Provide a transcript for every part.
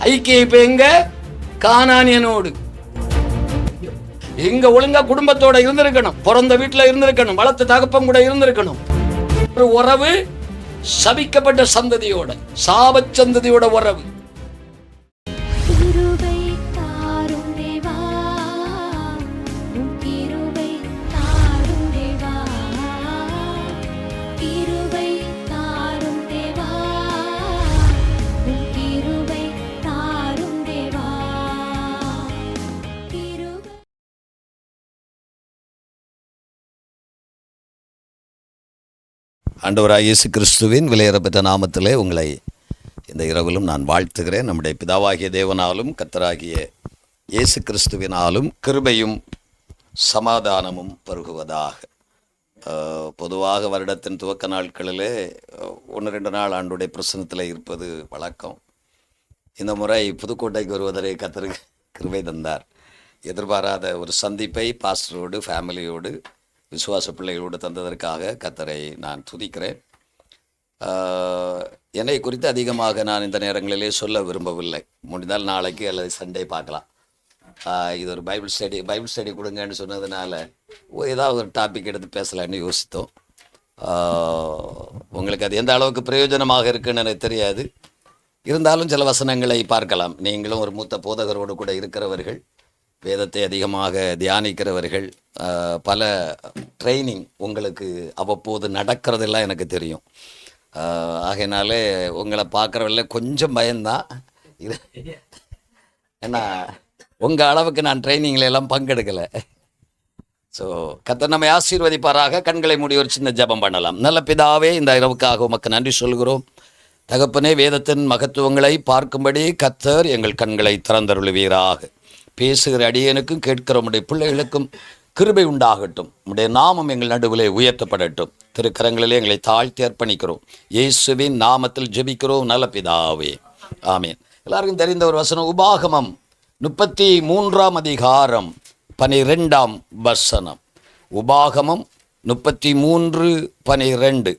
ஐக்கியம் இப்ப எங்க? கானானியனோடு. எங்க ஒழுங்கா குடும்பத்தோட இருந்திருக்கணும், பிறந்த வீட்டுல இருந்திருக்கணும், வளர்த்த தகப்பம் கூட இருந்திருக்கணும். ஒரு உறவு சபிக்கப்பட்ட சந்ததியோட, சாப சந்ததியோட உறவு. ஆண்டவராகிய இயேசு கிறிஸ்துவின் விலையேறப்பெற்ற நாமத்திலே உங்களை இந்த இரவிலும் நான் வாழ்த்துகிறேன். நம்முடைய பிதாவாகிய தேவனாலும் கர்த்தராகிய இயேசு கிறிஸ்துவினாலும் கிருபையும் சமாதானமும் பெருகுவதாக. பொதுவாக வருடத்தின் துவக்க நாட்களிலே 1-2 நாள் ஆண்டுடைய பிரசனத்தில் இருப்பது வழக்கம். இந்த முறை புதுக்கோட்டைக்கு வருவதற்கு கர்த்தர் கிருபை தந்தார். எதிர்பாராத ஒரு சந்திப்பை பாஸ்டரோடு, ஃபேமிலியோடு, விசுவாச பிள்ளைகளோடு தந்ததற்காக கர்த்தரை நான் துதிக்கிறேன். என்னை குறித்து அதிகமாக நான் இந்த நேரங்களிலே சொல்ல விரும்பவில்லை. முடிந்தால் நாளைக்கு அல்லது சண்டே பார்க்கலாம். இது ஒரு பைபிள் ஸ்டடி கொடுங்கன்னு சொன்னதுனால ஏதாவது ஒரு டாபிக் எடுத்து பேசலான்னு யோசித்தோம். உங்களுக்கு அது எந்த அளவுக்கு பிரயோஜனமாக இருக்குன்னு எனக்கு தெரியாது. இருந்தாலும் சில வசனங்களை பார்க்கலாம். நீங்களும் ஒரு மூத்த போதகரோடு கூட இருக்கிறவர்கள், வேதத்தை அதிகமாக தியானிக்கிறவர்கள், பல ட்ரைனிங் உங்களுக்கு அவ்வப்போது நடக்கிறதெல்லாம் எனக்கு தெரியும். ஆகையினாலே உங்களை பார்க்குறவங்கள கொஞ்சம் பயம்தான். இது ஏன்னா உங்கள் அளவுக்கு நான் ட்ரைனிங்கில் எல்லாம் பங்கெடுக்கலை. ஸோ கர்த்தர் நம்மை ஆசீர்வதிப்பாராக. கண்களை மூடி ஒரு சின்ன ஜெபம் பண்ணலாம். நல்ல பிதாவே, இந்த இரவுக்காக உமக்கு நன்றி சொல்கிறோம். தகப்பனே, வேதத்தின் மகத்துவங்களை பார்க்கும்படி கர்த்தர் எங்கள் கண்களை திறந்தருளுவீராக. பேசுகிற அடியனுக்கும் கேட்கிற உடைய பிள்ளைகளுக்கும் கிருபை உண்டாகட்டும். உடைய நாமம் எங்கள் நடுவிலே உயர்த்தப்படட்டும். திருக்கரங்களிலே எங்களை தாழ்த்தி அர்ப்பணிக்கிறோம். இயேசுவின் நாமத்தில் ஜெபிக்கிறோம் நல்ல பிதாவே, ஆமேன். எல்லாருக்கும் தெரிந்த ஒரு வசனம், உபாகமம் 33 அதிகாரம் 12 வசனம். உபாகமம் 33:12.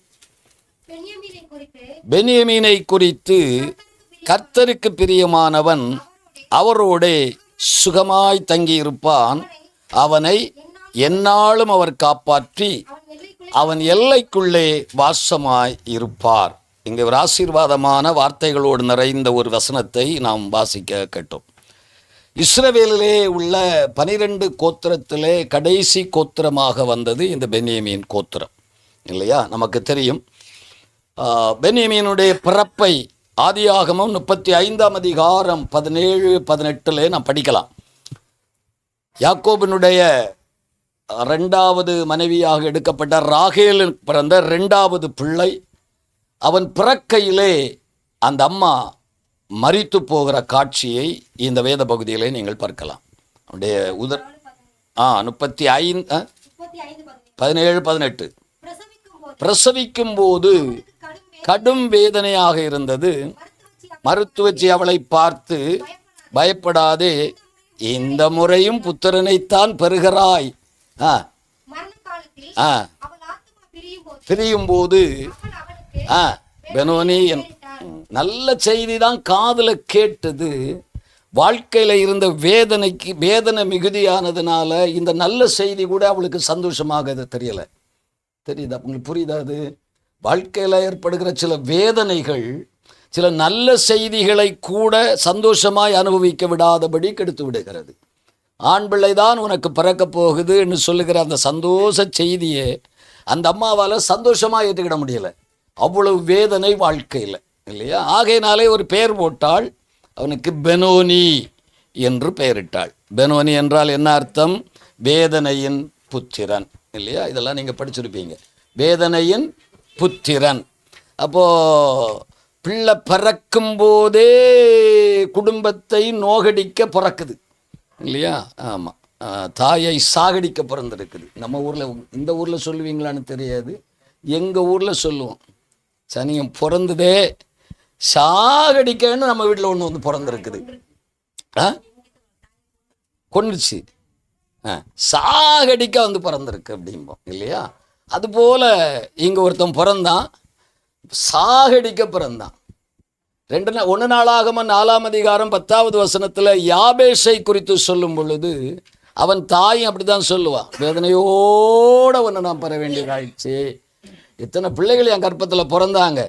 பென்யமீனை குறித்து கர்த்தருக்கு பிரியமானவன் அவரோடே சுகமாய் தங்கியிருப்பான். அவனை எந்நாளும் அவர் காப்பாற்றி அவன் எல்லைக்குள்ளே வாசமாய் இருப்பார். இங்கே ஒரு ஆசீர்வாதமான வார்த்தைகளோடு நிறைந்த ஒரு வசனத்தை நாம் வாசிக்க கேட்டோம். இஸ்ரவேலிலே உள்ள 12 கோத்திரத்திலே கடைசி கோத்திரமாக வந்தது இந்த பென்யமீன் கோத்திரம், இல்லையா? நமக்கு தெரியும். பென்யமீனுடைய பிறப்பை ஆதியாகமம் 35 அதிகாரம் 17-18 நாம் படிக்கலாம். யாக்கோபினுடைய 2வது மனைவியாக எடுக்கப்பட்ட ராகேல் பிறந்த 2வது பிள்ளை. அவன் பிறக்கையிலே அந்த அம்மா மரித்து போகிற காட்சியை இந்த வேத பகுதியிலே நீங்கள் பார்க்கலாம். அவனுடைய 17-18 பிரசவிக்கும் போது கடும் வேதனையாக இருந்தது. மருத்துவச்சி அவளை பார்த்து, பயப்படாதே, இந்த முறையும் புத்திரனைத்தான் பெறுகிறாய். பிரியும் போது பெனோனி, நல்ல செய்தி தான் காதுல கேட்டது. வாழ்க்கையில இருந்த வேதனை மிகுதியானதுனால இந்த நல்ல செய்தி கூட அவளுக்கு சந்தோஷமாக தெரியல. தெரியுதா உங்களுக்கு? புரியுதா? அது வாழ்க்கையில் ஏற்படுகிற சில வேதனைகள் சில நல்ல செய்திகளை கூட சந்தோஷமாய் அனுபவிக்க விடாதபடி கெடுத்து விடுகிறது. ஆண் பிள்ளைதான் உனக்கு பிறக்கப் போகுது என்று சொல்லுகிற அந்த சந்தோஷ செய்தியை அந்த அம்மாவால் சந்தோஷமாக ஏற்றுக்கிட முடியலை. அவ்வளவு வேதனை வாழ்க்கையில், இல்லையா? ஆகையினாலே ஒரு பெயர் போட்டாள். அவனுக்கு பெனோனி என்று பெயரிட்டாள். பெனோனி என்றால் என்ன அர்த்தம்? வேதனையின் புத்திரன், இல்லையா? இதெல்லாம் நீங்கள் படிச்சிருப்பீங்க. வேதனையின் புத்திரன். அப்போது பிள்ளை பிறக்கும் போதே குடும்பத்தை நோகடிக்க பிறக்குது, இல்லையா? ஆமாம், தாயை சாகடிக்க பிறந்திருக்குது. நம்ம ஊரில், இந்த ஊரில் சொல்லுவீங்களான்னு தெரியாது, எங்கள் ஊரில் சொல்லுவோம். சனியம் பிறந்ததே சாகடிக்கன்னு நம்ம வீட்டில் ஒன்று வந்து பிறந்திருக்குது. கொண்டுச்சு, சாகடிக்க வந்து பிறந்திருக்கு அப்படிம்போம், இல்லையா? அதுபோல் இங்கே ஒருத்தன் பிறந்தான், சாகடிக்க பிறந்தான். 1 நாளாகமம் 4ஆம் அதிகாரம் 10வது வசனத்தில் யாபேஷை குறித்து சொல்லும் பொழுது அவன் தாயும் அப்படித்தான் சொல்லுவான், வேதனையோடு ஒன்று நான் பெற வேண்டியதாயிடுச்சு. இத்தனை பிள்ளைகள் என் கற்பத்தில் பிறந்தாங்க,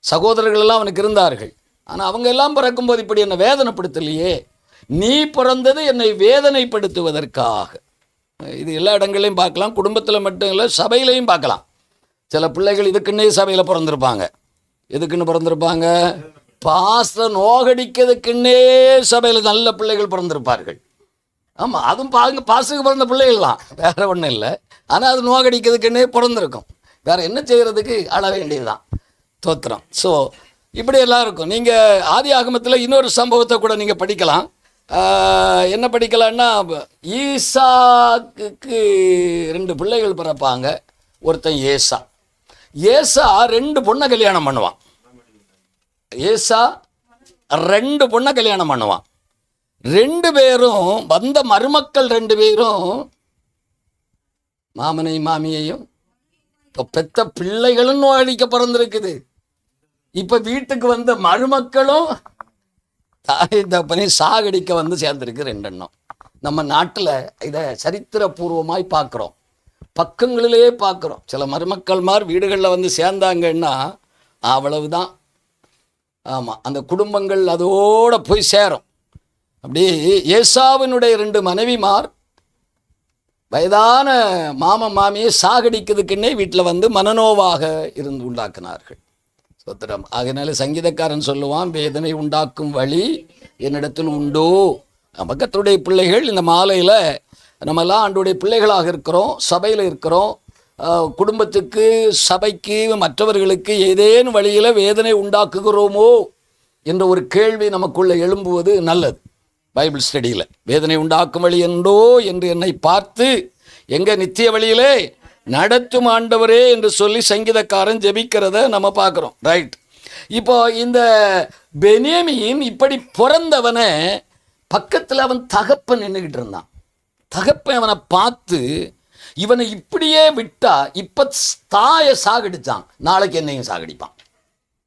சகோதரர்கள் எல்லாம் அவனுக்கு இருந்தார்கள், ஆனால் அவங்க எல்லாம் பிறக்கும்போது இப்படி என்னை வேதனைப்படுத்தலையே, நீ பிறந்தது என்னை வேதனைப்படுத்துவதற்காக. இது எல்லா இடங்களையும் பார்க்கலாம், குடும்பத்தில் மட்டும் இல்லை, சபையிலையும் பார்க்கலாம். சில பிள்ளைகள் இதுக்குன்னே சபையில் பிறந்திருப்பாங்க. எதுக்குன்னு பிறந்திருப்பாங்க? பாஸ்டர் நோகடிக்கிறதுக்குன்னே சபையில் நல்ல பிள்ளைகள் பிறந்திருப்பார்கள். ஆமாம், அதுவும் பாஸ்டருக்கு பிறந்த பிள்ளைகள் தான், வேறு ஒன்றும் இல்லை. ஆனால் அது நோகடிக்கிறதுக்குன்னே பிறந்திருக்கும். வேறு என்ன செய்கிறதுக்கு? அழ வேண்டியது தான். தோத்திரம். ஸோ இப்படி எல்லாம் இருக்கும். நீங்கள் ஆதி ஆகமத்தில் இன்னொரு சம்பவத்தை கூட நீங்கள் படிக்கலாம். என்ன படிக்கலான்னா, ஈசாக்கு 2 பிள்ளைகள் பிறப்பாங்க. ஒருத்தன் ஏசா 2 பொண்ணை கல்யாணம் பண்ணுவான். ஏசா 2 பொண்ணை கல்யாணம் பண்ணுவான். 2 பேரும் வந்த மருமக்கள் 2 பேரும் மாமனையும் மாமியையும் இப்போ பெத்த பிள்ளைகளும் நோயடிக்க பிறந்திருக்குது. இப்போ வீட்டுக்கு வந்த மருமக்களும் தாய் தப்பனை சாகடிக்க வந்து சேர்ந்துருக்கு 2 எண்ணம். நம்ம நாட்டில் இதை சரித்திரபூர்வமாய் பார்க்குறோம், பக்கங்களிலே பார்க்குறோம். சில மருமக்கள்மார் வீடுகளில் வந்து சேர்ந்தாங்கன்னா அவ்வளவுதான். ஆமாம், அந்த குடும்பங்கள் அதோடு போய் சேரும். அப்படியே ஏசாவினுடைய 2 மனைவிமார் வயதான மாமன் மாமியை சாகடிக்கிறதுக்குன்னே வீட்டில் வந்து மனநோவாக இருந்து உண்டாக்குனார்கள். சோத்திரம். அதனால சங்கீதக்காரன் சொல்லுவான், வேதனை உண்டாக்கும் வழி என்னிடத்தில் உண்டோ. நம்ம கர்த்தருடைய பிள்ளைகள் இந்த மாலையில் நம்மெல்லாம் ஆண்டுடைய பிள்ளைகளாக இருக்கிறோம், சபையில் இருக்கிறோம். குடும்பத்துக்கு, சபைக்கு, மற்றவர்களுக்கு ஏதேனும் வழியில் வேதனை உண்டாக்குகிறோமோ என்ற ஒரு கேள்வி நமக்குள்ளே எழும்புவது நல்லது. பைபிள் ஸ்டடியில் வேதனை உண்டாக்கும் வழி என்றோ என்று என்னை பார்த்து எங்கே நித்திய வழியிலே நடத்தும் ஆண்டவரே என்று சொல்லி சங்கீதக்காரன் ஜெபிக்கிறத நம்ம பார்க்குறோம். ரைட். இப்போ இந்த பென்யமீன் இப்படி பிறந்தவனை பக்கத்தில் அவன் தகப்பன் நின்றுக்கிட்டு இருந்தான். தகப்பன் அவனை பார்த்து, இவனை இப்படியே விட்டா இப்போ தாயை சாகடிச்சான், நாளைக்கு என்னையும் சாகடிப்பான்,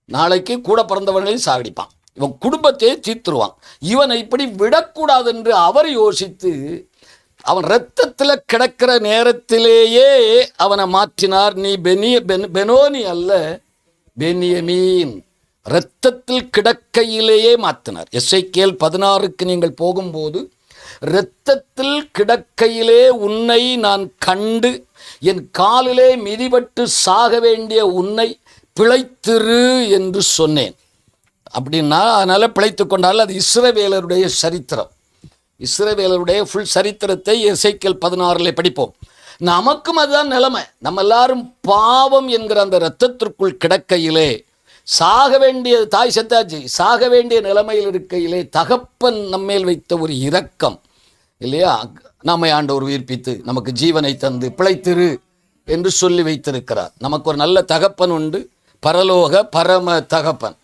நாளைக்கு கூட பிறந்தவர்களையும் சாகடிப்பான், இவன் குடும்பத்தையே தீர்த்துருவான், இவனை இப்படி விடக்கூடாது என்று அவர் யோசித்து அவன் இரத்தத்தில் கிடக்கிற நேரத்திலேயே அவனை மாற்றினார். நீ பெனோனி அல்ல, பென்யமீன். இரத்தத்தில் கிடக்கையிலேயே மாற்றினார். எசேக்கியேல் 16க்கு நீங்கள் போகும்போது, இரத்தத்தில் கிடக்கையிலே உன்னை நான் கண்டு என் காலிலே மிதிபட்டு சாக வேண்டிய உன்னை பிழைத்திரு என்று சொன்னேன் அப்படின்னா, அதனால் பிழைத்து கொண்டால் அது இஸ்ரவேலருடைய சரித்திரம். இஸ்ரவேலருடைய ஃபுல் சரித்திரத்தை எசேக்கியேல் 16 படிப்போம். நமக்கும் அதுதான் நிலைமை. நம்ம எல்லாரும் பாவம் என்கிற அந்த இரத்தத்திற்குள் கிடக்கையிலே சாக வேண்டிய, தாய் செத்தாச்சு, சாக வேண்டிய நிலைமையில் இருக்கையிலே தகப்பன் நம்மேல் வைத்த ஒரு இரக்கம் இல்லையா, நம்மை ஆண்டவர் உயிர்ப்பித்து நமக்கு ஜீவனை தந்து பிழைத்திரு என்று சொல்லி வைத்திருக்கிறார். நமக்கு ஒரு நல்ல தகப்பன் உண்டு, பரலோக பரம தகப்பன்.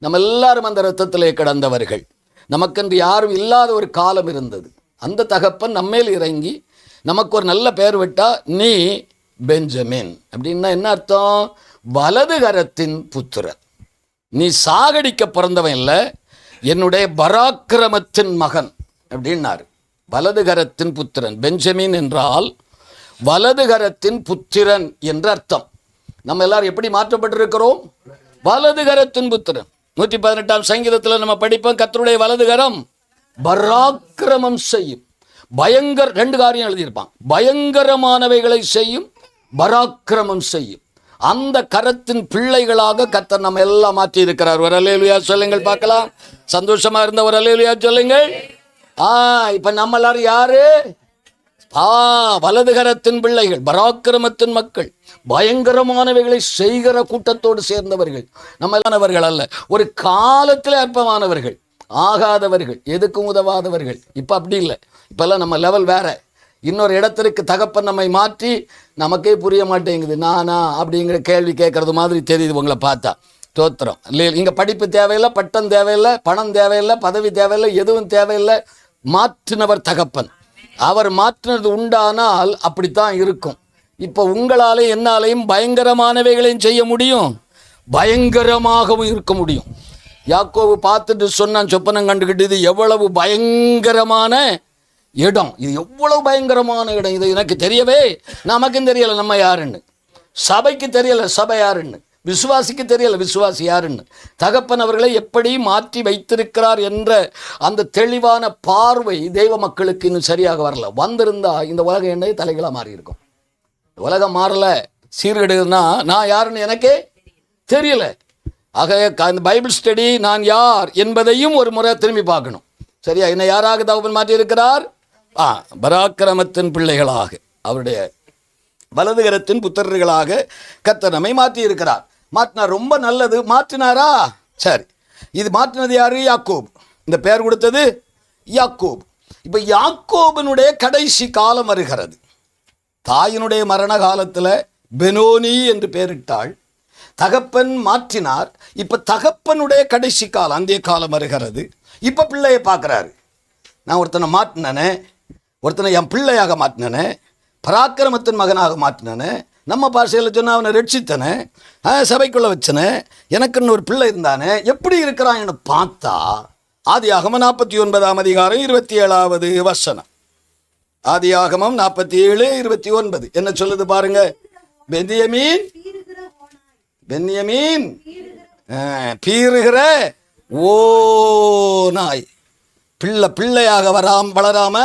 நம்ம எல்லாரும் அந்த இரத்தத்திலே கிடந்தவர்கள். நமக்கென்று யாரும் இல்லாத ஒரு காலம் இருந்தது. அந்த தகப்பன் நம்மேல் இறங்கி நமக்கு ஒரு நல்ல பெயர் விட்டா, நீ பெஞ்சமின் அப்படின்னா என்ன அர்த்தம்? வலது கரத்தின் புத்திரன். நீ சாகடிக்க பிறந்தவன் இல்லை, என்னுடைய பராக்கிரமத்தின் மகன் அப்படின்னாரு. வலது கரத்தின் புத்திரன். பெஞ்சமின் என்றால் வலது கரத்தின் புத்திரன் என்ற அர்த்தம். நம்ம எல்லாரும் எப்படி மாற்றப்பட்டிருக்கிறோம்? வலது கரத்தின் புத்திரன். 118ஆம் சங்கீதத்தில் நம்ம படிப்போம், கர்த்தருடைய வலது கரம் பராக்கிரமம் செய்யும். பயங்கர 2 காரியம் எழுதியிருப்பான், பயங்கரமானவைகளை செய்யும், பராக்கிரமம் செய்யும். அந்த கரத்தின் பிள்ளைகளாக கர்த்தர் நம்ம எல்லாம் மாற்றி இருக்கிறார். ஒரு அல்லேலூயா சொல்லுங்கள் பார்க்கலாம். சந்தோஷமா இருந்த ஒரு அல்லேலூயா சொல்லுங்கள். இப்ப நம்ம எல்லாரும் யாரு? வலது கரத்தின் பிள்ளைகள், பராக்கிரமத்தின் மக்கள், பயங்கரமானவைகளை செய்கிற கூட்டத்தோடு சேர்ந்தவர்கள். நம்ம எல்லானவர்கள் அல்ல, ஒரு காலத்தில் அற்பமானவர்கள், ஆகாதவர்கள், எதுக்கும் உதவாதவர்கள். இப்போ அப்படி இல்லை. இப்போல்லாம் நம்ம லெவல் வேற. இன்னொரு இடத்திற்கு தகப்பன் நம்மை மாற்றி நமக்கே புரிய மாட்டேங்குது. நானா அப்படிங்கிற கேள்வி கேட்கறது மாதிரி தெரியுது உங்களை பார்த்தா. தோத்திரம் இல்லை. இங்கே படிப்பு தேவையில்லை, பட்டம் தேவையில்லை, பணம் தேவையில்லை, பதவி தேவையில்லை, எதுவும் தேவையில்லை. மாற்றினவர் தகப்பன். அவர் மாற்றினது உண்டானால் அப்படித்தான் இருக்கும். இப்போ உங்களாலே என்னாலையும் பயங்கரமானவைகளையும் செய்ய முடியும், பயங்கரமாகவும் இருக்க முடியும். யாக்கோபு பார்த்துட்டு சொன்னான், சொப்பனம் கண்டுக்கிட்டு, இது எவ்வளவு பயங்கரமான இடம், இது எவ்வளவு பயங்கரமான இடம், இது எனக்கு தெரியவே, நமக்கும் தெரியலை நம்ம யாருன்னு, சபைக்கு தெரியலை சபை யாருன்னு, விசுவாசிக்கு தெரியலை விசுவாசி யாருன்னு. தகப்பன் அவர்களை எப்படி மாற்றி வைத்திருக்கிறார் என்ற அந்த தெளிவான பார்வை தெய்வ மக்களுக்கு இன்னும் சரியாக வரல. வந்திருந்தா இந்த உலகம் என்ன தலைகளாக மாறி இருக்கும். உலகம் மாறல, சீர்கெடுனா நான் யாருன்னு எனக்கே தெரியல. ஆக அந்த பைபிள் ஸ்டடி நான் யார் என்பதையும் ஒரு முறை திரும்பி பார்க்கணும். சரியா, என்னை யாராக தகப்பன் மாற்றி இருக்கிறார்? பராக்கிரமத்தின் பிள்ளைகளாக, அவருடைய வலதுகரத்தின் புத்திரர்களாக கர்த்தர் நம்மை மாற்றி இருக்கிறார். மாற்றினார், ரொம்ப நல்லது. மாற்றினாரா? சரி, இது மாற்றினது யாரு? யாக்கோபு. இந்த பெயர் கொடுத்தது யாக்கோபு. இப்போ யாக்கோபினுடைய கடைசி காலம் வருகிறது. தாயினுடைய மரண காலத்தில் பெனோனி என்று பெயரிட்டாள். தகப்பன் மாற்றினார். இப்போ தகப்பனுடைய கடைசி காலம், அந்திய காலம் வருகிறது. இப்போ பிள்ளையை பார்க்குறாரு. நான் ஒருத்தனை மாற்றினேனே, ஒருத்தனை என் பிள்ளையாக மாற்றினேனே, பராக்கிரமத்தின் மகனாக மாற்றினேனே, நம்ம பாஷையில் சொன்னால் அவனை ரட்சித்தனே, சபைக்குள்ளே வச்சனே, எனக்குன்னு ஒரு பிள்ளை இருந்தானே, எப்படி இருக்கிறான்னு பார்த்தா ஆதியாகமம் 49ஆம் அதிகாரம் 27வது வசனம். ஆதியாகமம் 47:29 என்ன சொல்லுது பாருங்க. பென்யமீன் பீறுகிற ஓநாய், பிள்ளையாக வளராம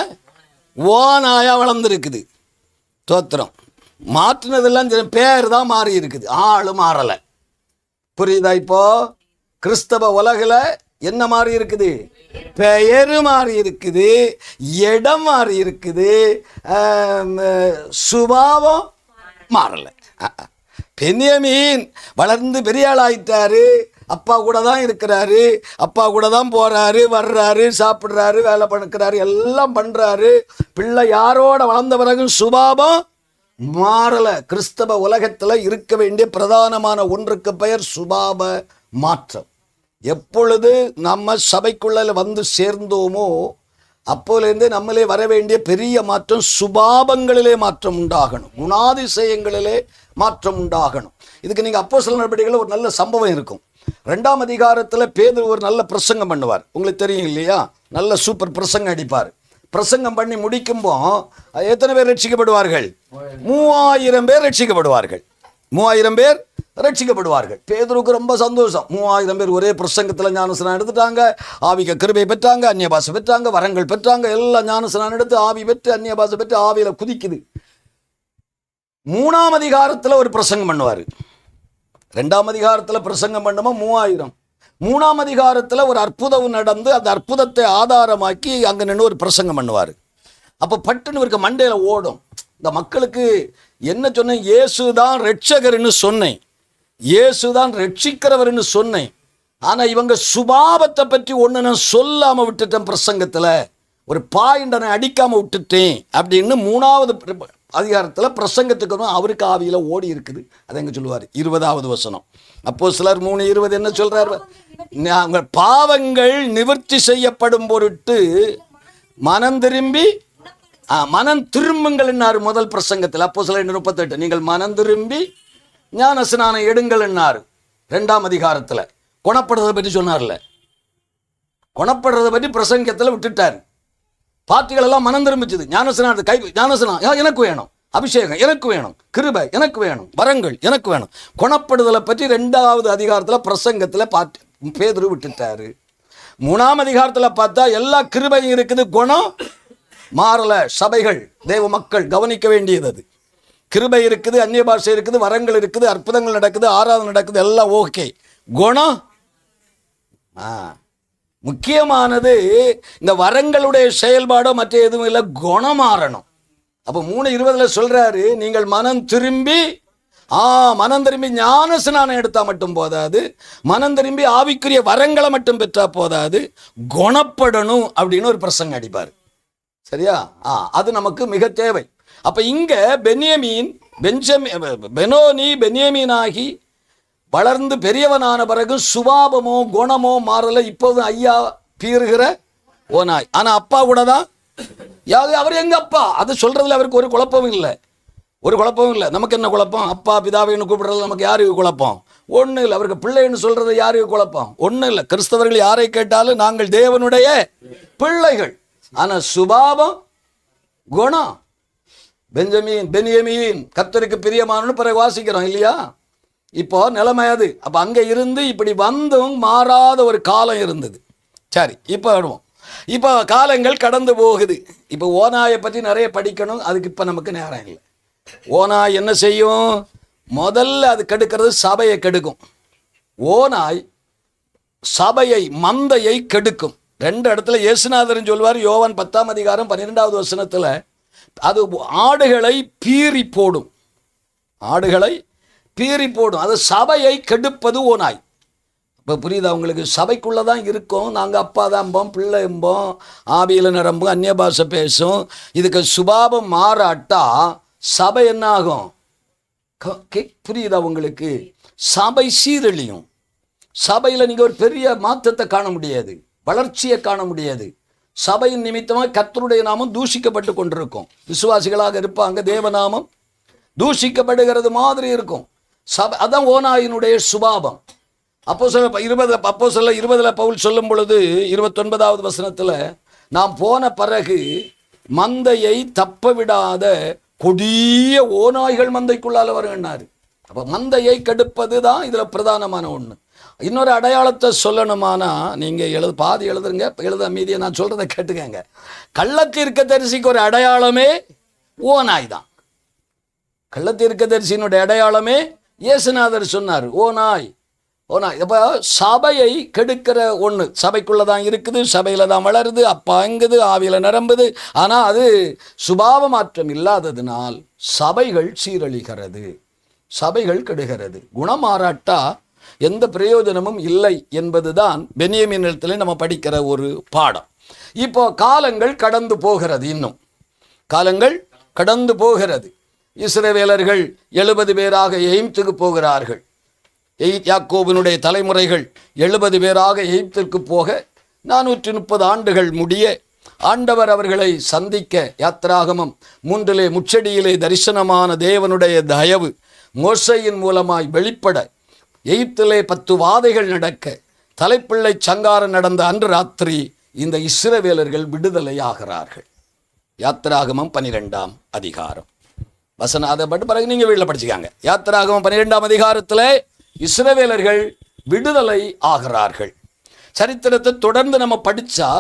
ஓநாயா வளர்ந்துருக்குது. தோத்திரம். மாற்றினதெல்லாம் பேர் தான் மாறி இருக்குது, ஆளு மாறலை. புரியுதா? இப்போ கிறிஸ்தவ உலகில் என்ன மாறி இருக்குது? பெயர் மாறி இருக்குது, இடம் மாறி இருக்குது, சுபாவம் மாறலை. பென்யமீன் வளர்ந்து பெரிய ஆளாயிட்டாரு. அப்பா கூட தான் இருக்கிறாரு, அப்பா கூட தான் போகிறாரு, வர்றாரு, சாப்பிட்றாரு, வேலை பண்ணுறாரு, எல்லாம் பண்ணுறாரு. பிள்ளை யாரோட வளர்ந்த பிறகு சுபாவம் மாறலை. கிறிஸ்தவ உலகத்தில் இருக்க வேண்டிய பிரதானமான ஒன்றுக்கு பெயர் சுபாவ மாற்றம். எப்பொழுது நம்ம சபைக்குள்ள வந்து சேர்ந்தோமோ அப்போலேருந்தே நம்மளே வர வேண்டிய பெரிய மாற்றம் சுபாவங்களிலே மாற்றம் உண்டாகணும், குணாதிசயங்களிலே மாற்றம் உண்டாகணும். இதுக்கு நீங்கள் அப்போஸ்தலர் நடவடிக்கைகளில் ஒரு நல்ல சம்பவம் இருக்கும். 2ஆம் அதிகாரத்தில் பேதுரு ஒரு நல்ல பிரசங்கம் பண்ணுவார். உங்களுக்கு தெரியும் இல்லையா? நல்ல சூப்பர் பிரசங்கம் அடிப்பார். பிரசங்கம் பண்ணி முடிக்கும்போ எத்தனை பேர் ரட்சிக்கப்படுவார்கள்? 3000 பேர் ரட்சிக்கப்படுவார்கள். 3000 பேர் ரட்சிக்கப்படுவார்கள். பேதுருக்கு ரொம்ப சந்தோஷம். 3000 பேர் ஒரே பிரசங்கத்தில் ஞானஸ்நானம் எடுத்துட்டாங்க, ஆவிக கிருபை பெற்றாங்க, அந்நிய பாஷை பெற்றாங்க, வரங்கள் பெற்றாங்க, எல்லாம் ஞானஸ்நானம் எடுத்து ஆவி பெற்று அந்நிய பாஷை பெற்று ஆவியில் குதிக்குது. 3ஆம் அதிகாரத்தில் ஒரு பிரசங்கம் பண்ணுவார். 2ஆம் அதிகாரத்தில் பிரசங்கம் பண்ணுமா 3000. 3ஆம் அதிகாரத்தில் ஒரு அற்புதம் நடந்து அந்த அற்புதத்தை ஆதாரமாக்கி அங்கே நின்று ஒரு பிரசங்கம் பண்ணுவார். அப்போ பட்டுன்னு இருக்க மண்டையில் ஓடும். இந்த மக்களுக்கு என்ன சொன்னேன்? இயேசுதான் ரட்சகர்னு சொன்னேன், இயேசுதான் ரட்சிக்கிறவர்னு சொன்னேன். ஆனால் இவங்க சுபாவத்தை பற்றி ஒன்று நான் சொல்லாமல் விட்டுட்டேன். பிரசங்கத்தில் ஒரு பாயிண்டனை அடிக்காமல் விட்டுட்டேன் அப்படின்னு 3ஆவது அதிகாரத்தில் பிரசங்கத்துக்கு அவருக்கு ஆவியில் ஓடி இருக்குது. அதை எங்கே சொல்லுவார்? 20வது வசனம். அப்போஸ்தலர் 3:20 என்ன சொல்கிறார்? நாங்கள் பாவங்கள் நிவர்த்தி செய்யப்படும் பொருட்டு மனம் திரும்பி மனம் திரும்புங்கள் என்னார் முதல் பிரசங்கத்தில். அப்போஸ்தலர் 38 நீங்கள் மனம் திரும்பி ஞானஸ்நானம் எடுங்கள் என்னார். 2ஆம் அதிகாரத்தில் குணப்படுறதை பற்றி சொன்னார்ல, குணப்படுறதை பற்றி பிரசங்கத்தில் விட்டுட்டார். பார்ட்டிகள் எல்லாம் மனம் திரும்பிச்சுது. ஞானஸ்நானத்தை ஞானஸ்நானம் எனக்கு வேணும், அபிஷேகம் எனக்கு வேணும், கிருபை எனக்கு வேணும், வரங்கள் எனக்கு வேணும். குணப்படுதலை பற்றி 2ஆவது அதிகாரத்தில் பிரசங்கத்தில் பேதுரு விட்டுட்டாரு. 3ஆம் அதிகாரத்தில் பார்த்தா எல்லா கிருபையும் இருக்குது, குணம் மாறலை. சபைகள் தேவ மக்கள் கவனிக்க வேண்டியது அது. கிருபை இருக்குது, அந்நிய பாஷை இருக்குது, வரங்கள் இருக்குது, அற்புதங்கள் நடக்குது, ஆராதனை நடக்குது, எல்லாம் ஓகே. குணம் முக்கியமானது. இந்த வரங்களுடைய செயல்பாடோ மற்ற எதுவும் இல்லை, குணம் மாறணும். அப்போ 3:20 சொல்றாரு, நீங்கள் மனம் திரும்பி ஞானஸ்நானம் எடுத்தா மட்டும் போதாது, மனம் திரும்பி ஆவிக்குரிய வரங்களை மட்டும் பெற்றா போதாது, குணப்படணும் அப்படின்னு ஒரு பிரசங்கம் அடிப்பார். சரியா? அது நமக்கு மிக தேவை. அப்ப இங்க பெனோனி பென்யமீனாகி வளர்ந்து பெரியவனான பிறகு சுபாவமோ குணமோ மாறல. இப்போதும் ஐயா பீறுகிற ஓநாய். ஆனா அப்பா கூட தான். அவர் எங்க அப்பா அது சொல்றதுல அவருக்கு ஒரு குழப்பமும் இல்லை, ஒரு குழப்பமும் இல்லை. நமக்கு என்ன குழப்பம்? அப்பா பிதாவைன்னு கூப்பிடுறது நமக்கு யாருக்கு குழப்பம்? ஒன்றும் இல்லை. அவருக்கு பிள்ளைன்னு சொல்றது யாரையும் குழப்பம் ஒன்றும் இல்லை. கிறிஸ்தவர்கள் யாரை கேட்டாலும் நாங்கள் தேவனுடைய பிள்ளைகள். ஆனால் சுபாவம் குணம் பென்யமீன் கர்த்தருக்கு பிரியமானன்னு பிறகு வாசிக்கிறோம் இல்லையா? இப்போ நிலைமை அது. அப்போ அங்கே இருந்து இப்படி வந்தும் மாறாத ஒரு காலம் இருந்தது. சரி, இப்போ வருவோம். இப்போ காலங்கள் கடந்து போகுது. இப்போ ஓநாயை பற்றி நிறைய படிக்கணும், அதுக்கு இப்போ நமக்கு நேரம் இல்லை. ஓநாய் என்ன செய்யும்? முதல்ல அது கெடுக்கிறது சபையை கெடுக்கும். ஓநாய் சபையை மந்தையை கெடுக்கும். 2 இடத்துல இயேசுநாதர் சொல்வார். யோவான் 10ஆம் அதிகாரம் 12வது வசனத்தில் அது ஆடுகளை பீறி போடும். ஆடுகளை பீறி போடும். அது சபையை கெடுப்பது ஓநாய். இப்போ புரியுதா உங்களுக்கு? சபைக்குள்ளே தான் இருக்கும். நாங்கள் அப்பா தான்போம், பிள்ளை எம்போம், ஆவியில் நிரம்பும், அந்நிய பாஷை பேசும். இதுக்கு சுபாவம் மாறாட்டா சபை என்ன ஆகும்? புரியுதா உங்களுக்கு? சபை சீரழியும். சபையில் நீங்கள் ஒரு பெரிய மாற்றத்தை காண முடியாது, வளர்ச்சியை காண முடியாது. சபையின் நிமித்தமாக கர்த்தருடைய நாமம் தூஷிக்கப்பட்டு கொண்டிருக்கும். விசுவாசிகளாக இருப்பாங்க, தேவநாமம் தூஷிக்கப்படுகிறது மாதிரி இருக்கும் சபை. அதான் ஓநாயினுடைய சுபாவம். அப்போஸ்தலர் 20 பவுல் சொல்லும் பொழுது 29வது வசனத்தில், நாம் போன பிறகு மந்தையை தப்ப விடாத கொடிய ஓநாய்கள் மந்தைக்குள்ளால வருகிறாரு. அப்போ மந்தையை கெடுப்பது தான் இதில் பிரதானமான ஒன்று. இன்னொரு அடையாளத்தை சொல்லணுமானா நீங்கள் பாதி எழுதுங்க, எழுத மீதியை நான் சொல்கிறத கேட்டுக்கங்க. கள்ளத்தீர்க்க தரிசிக்கு ஒரு அடையாளமே ஓநாய் தான். கள்ளத்தீர்க்க தரிசியினுடைய அடையாளமே இயேசுநாதர் சொன்னார், ஓநாய். இப்போ சபையை கெடுக்கிற ஒன்று சபைக்குள்ளே தான் இருக்குது, சபையில் தான் வளருது, அப்பாங்குது, ஆவியில் நிரம்புது. ஆனால் அது சுபாவ மாற்றம் இல்லாததினால் சபைகள் சீரழிகிறது, சபைகள் கெடுகிறது. குணமாறாட்டா எந்த பிரயோஜனமும் இல்லை என்பதுதான் பென்யமீன் இடத்துல நம்ம படிக்கிற ஒரு பாடம். இப்போ காலங்கள் கடந்து போகிறது. இன்னும் காலங்கள் கடந்து போகிறது. இஸ்ரவேலர்கள் 70 பேராக எகிப்துக்கு போகிறார்கள். யாக்கோபினுடைய தலைமுறைகள் 70 பேராக எகிப்திற்கு போக 430 ஆண்டுகள் முடிய ஆண்டவர் அவர்களை சந்திக்க யாத்திராகமம் 3 முச்சடியிலே தரிசனமான தேவனுடைய தயவு மோசையின் மூலமாய் வெளிப்பட எகிப்திலே 10 வாதைகள் நடக்க தலைப்பிள்ளை சங்காரம் நடந்த அன்று ராத்திரி இந்த இஸ்ரவேலர்கள் விடுதலை ஆகிறார்கள். யாத்திராகமம் 12ஆம் அதிகாரம் வசனம். அதை பட்டு பிறகு நீங்கள் வீட்டில் படிச்சுக்காங்க. யாத்திராகமம் 12ஆம் அதிகாரத்தில் இஸ்ரவேலர்கள் விடுதலை ஆகிறார்கள். சரித்திரத்தை தொடர்ந்து நம்ம படித்தா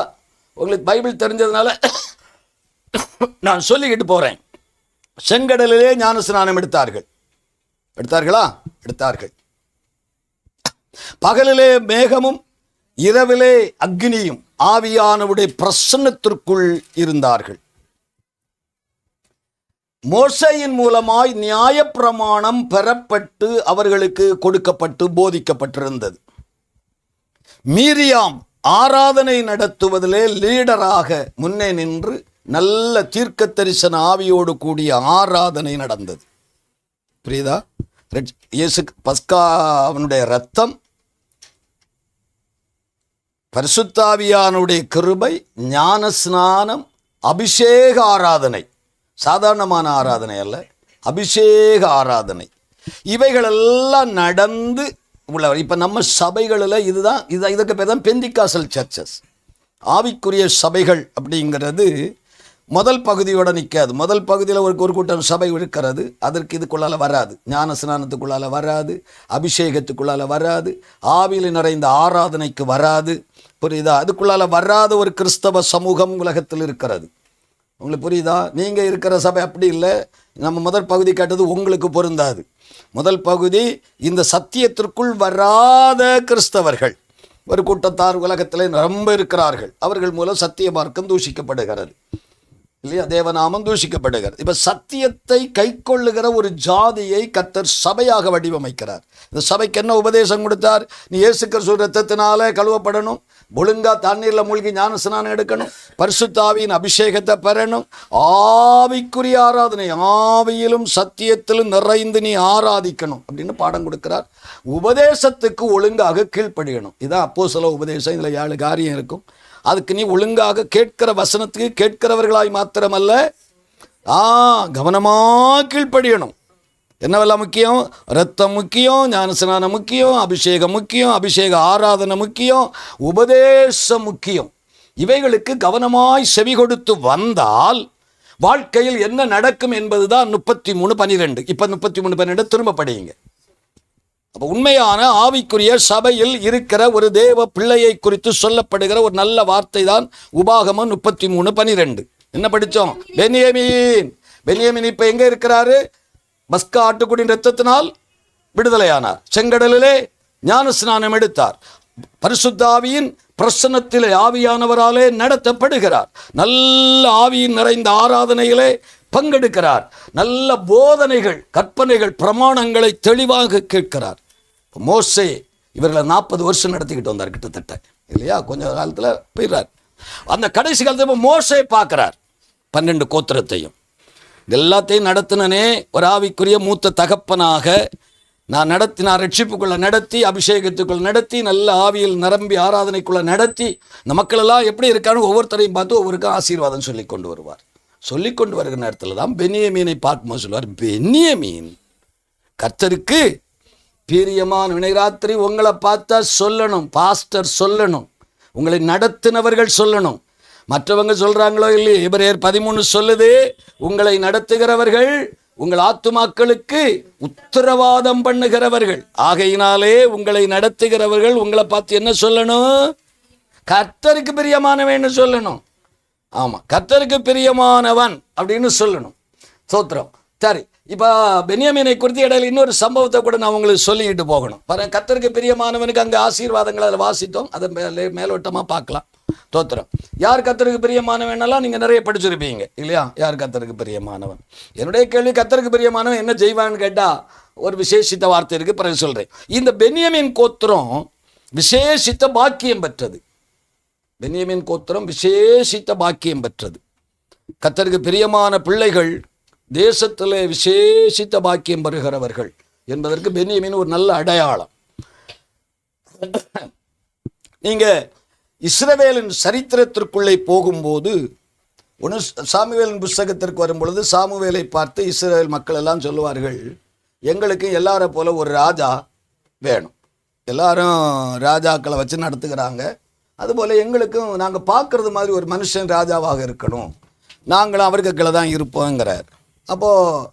உங்களுக்கு பைபிள் தெரிஞ்சதுனால நான் சொல்லிக்கிட்டு போகிறேன். செங்கடலிலே ஞானஸ்நானம் எடுத்தார்களா? எடுத்தார்கள். பகலிலே மேகமும் இரவிலே அக்னியும் ஆவியானவருடைய பிரசன்னத்திற்குள் இருந்தார்கள். மோசையின் மூலமாய் நியாயப்பிரமாணம் பெறப்பட்டு அவர்களுக்கு கொடுக்கப்பட்டு போதிக்கப்பட்டிருந்தது. மீரியாம் ஆராதனை நடத்துவதிலே லீடராக முன்னே நின்று நல்ல தீர்க்க தரிசன ஆவியோடு கூடிய ஆராதனை நடந்தது. புரியுதா? இயேசு பஸ்காவினுடைய இரத்தம், பரிசுத்தாவியானுடைய கிருபை, ஞான ஸ்நானம், அபிஷேக ஆராதனை, சாதாரணமான ஆராதனை அல்ல, அபிஷேக ஆராதனை, இவைகளெல்லாம் நடந்து உள்ளவர். இப்போ நம்ம சபைகளில் இதுக்கு பேர் தான் பெந்திகாசல் சர்ச்சஸ். ஆவிக்குரிய சபைகள் அப்படிங்கிறது முதல் பகுதியோடு நிற்காது. முதல் பகுதியில் ஒரு கூட்டம் சபை இருக்கிறது, அதற்கு இதுக்குள்ளால் வராது, ஞான ஸ்நானத்துக்குள்ளால் வராது, அபிஷேகத்துக்குள்ளால் வராது, ஆவியில் நிறைந்த ஆராதனைக்கு வராது. புரியுதா? அதுக்குள்ளால் வராத ஒரு கிறிஸ்தவ சமூகம் உலகத்தில் இருக்கிறது. உங்களுக்கு புரியுதா? நீங்கள் இருக்கிற சபை அப்படி இல்லை. நம்ம முதல் பகுதி கேட்டது உங்களுக்கு பொருந்தாது. முதல் பகுதி இந்த சத்தியத்திற்குள் வராத கிறிஸ்தவர்கள் ஒரு கூட்டத்தார் உலகத்தில் ரொம்ப இருக்கிறார்கள். அவர்கள் மூலம் சத்திய மார்க்கம் தூஷிக்கப்படுகிறது இல்லையா? தேவநாமம் தூஷிக்கப்படுகிறது. இப்போ சத்தியத்தை கை கொள்ளுகிற ஒரு ஜாதியை கர்த்தர் சபையாக வடிவமைக்கிறார். இந்த சபைக்கு என்ன உபதேசம் கொடுத்தார்? நீ இயேசு கிறிஸ்து இரத்தத்தினாலே கழுவப்படணும், ஒழுங்கா தண்ணீரில் மூழ்கி ஞான ஸ்நானம் எடுக்கணும், பரிசுத்தாவியின் அபிஷேகத்தை பெறணும், ஆவிக்குரிய ஆராதனை, ஆவியிலும் சத்தியத்திலும் நிறைந்து நீ ஆராதிக்கணும் அப்படின்னு பாடம் கொடுக்கிறார். உபதேசத்துக்கு ஒழுங்காக கீழ்ப்படியணும். இதான் அப்போஸ்தல உபதேசம். இதில் 7 காரியம் இருக்கும். அதுக்கு நீ ஒழுங்காக கேட்கிற வசனத்துக்கு கேட்கிறவர்களாய் மாத்திரமல்ல, கவனமாக கீழ்ப்படியணும். என்னவெல்லாம் முக்கியம்? இரத்தம் முக்கியம், ஞானஸ்நானம் முக்கியம், அபிஷேகம் முக்கியம், அபிஷேக ஆராதனை முக்கியம், உபதேசம் முக்கியம். இவைகளுக்கு கவனமாய் செவி கொடுத்து வந்தால் வாழ்க்கையில் என்ன நடக்கும் என்பதுதான் 33:12. இப்போ 33:12 திரும்ப படியுங்க. அப்போ உண்மையான ஆவிக்குரிய சபையில் இருக்கிற ஒரு தேவ பிள்ளையை குறித்து சொல்லப்படுகிற ஒரு நல்ல வார்த்தை தான் உபாகமம் 33:12. என்ன படித்தோம்? பென்யமீன் இப்போ எங்கே இருக்கிறாரு? பஸ்கா ஆட்டுக்குடியின் இரத்தத்தினால் விடுதலையானார். செங்கடலிலே ஞானஸ்நானம் எடுத்தார். பரிசுத்த ஆவியின் பிரசன்னத்திலே ஆவியானவராலே நடத்தப்படுகிறார். நல்ல ஆவியின் நிறைந்த ஆராதனையிலே பங்கெடுக்கிறார். நல்ல போதனைகள், கற்பனைகள், பிரமாணங்களை தெளிவாக கேட்கிறார். மோசே இவர்களை 40 வருஷம் நடத்திக்கிட்டு வந்தார் கிட்டத்தட்ட, இல்லையா? கொஞ்ச காலத்தில் போயிடுறார். அந்த கடைசி காலத்தில் மோசே பார்க்குறார் 12 கோத்திரத்தையும். எல்லாத்தையும் நடத்தினனே ஒரு ஆவிக்குரிய மூத்த தகப்பனாக நான் ரட்சிப்புக்குள்ளே நடத்தி, அபிஷேகத்துக்குள்ளே நடத்தி, நல்ல ஆவியில் நிரம்பி ஆராதனைக்குள்ளே நடத்தி, இந்த மக்களெல்லாம் எப்படி இருக்கான்னு ஒவ்வொருத்தரையும் பார்த்து ஒவ்வொருக்கும் ஆசீர்வாதம் சொல்லி கொண்டு வருவார். சொல்லி கொண்டு வருகிற நேரத்தில் தான் பென்யமீனை பார்க்கும்போது சொல்லுவார், பென்யமீன் கர்த்தருக்கு பிரியமான. வினைராத்திரி உங்களை பார்த்தா சொல்லணும், பாஸ்டர் சொல்லணும், உங்களை நடத்தினவர்கள் சொல்லணும். மற்றவங்க சொல்கிறாங்களோ இல்லையே, எபிரேயர் 13 சொல்லுது, உங்களை நடத்துகிறவர்கள் உங்கள் ஆத்துமாக்களுக்கு உத்தரவாதம் பண்ணுகிறவர்கள். ஆகையினாலே உங்களை நடத்துகிறவர்கள் உங்களை பார்த்து என்ன சொல்லணும்? கர்த்தருக்கு பிரியமானவன்னு சொல்லணும். ஆமாம், கர்த்தருக்கு பிரியமானவன் அப்படின்னு சொல்லணும். சோத்திரம். சரி, இப்போ பென்யமீனை குறித்து இடையில இன்னொரு சம்பவத்தை கூட நான் உங்களுக்கு சொல்லிக்கிட்டு போகணும். பாருங்க, கர்த்தருக்கு பிரியமானவனுக்கு அங்கே ஆசீர்வாதங்களை அதில் வாசித்தோம். அதை மேலோட்டமாக பார்க்கலாம். தோத்திரம். யார் கர்த்தருக்கு பிரியமானவனெல்லாம் நீங்கள் நிறைய படிச்சிருப்பீங்க, இல்லையா? யார் கர்த்தருக்கு பிரியமானவன்? என்னுடைய கேள்வி, கர்த்தருக்கு பிரியமானவன் என்ன செய்வான்னு கேட்டால் ஒரு விசேஷித்த வார்த்தை இருக்குது, பிறகு சொல்கிறேன். இந்த பென்யமீன் கோத்திரம் விசேஷித்த பாக்கியம் பெற்றது. பென்யமீன் கோத்திரம் விசேஷித்த பாக்கியம் பெற்றது. கர்த்தருக்கு பிரியமான பிள்ளைகள் தேசத்திலே விசேஷித்த பாக்கியம் பெறுகிறவர்கள் என்பதற்கு பென்யமீன் ஒரு நல்ல அடையாளம். நீங்கள் இஸ்ரவேலின் சரித்திரத்திற்குள்ளே போகும்போது ஒன்று சாமுவேலின் புஸ்தகத்திற்கு வரும்பொழுது சாமுவேலை பார்த்து இஸ்ரவேல் மக்கள் எல்லாம் சொல்லுவார்கள், எங்களுக்கு எல்லாரை போல ஒரு ராஜா வேணும். எல்லாரும் ராஜாக்களை வச்சு நடத்துகிறாங்க, அதுபோல் எங்களுக்கும் நாங்கள் பார்க்குறது மாதிரி ஒரு மனுஷன் ராஜாவாக இருக்கணும், நாங்களும் அவருக்கு கீழே தான் இருப்போங்கிறார். அப்போது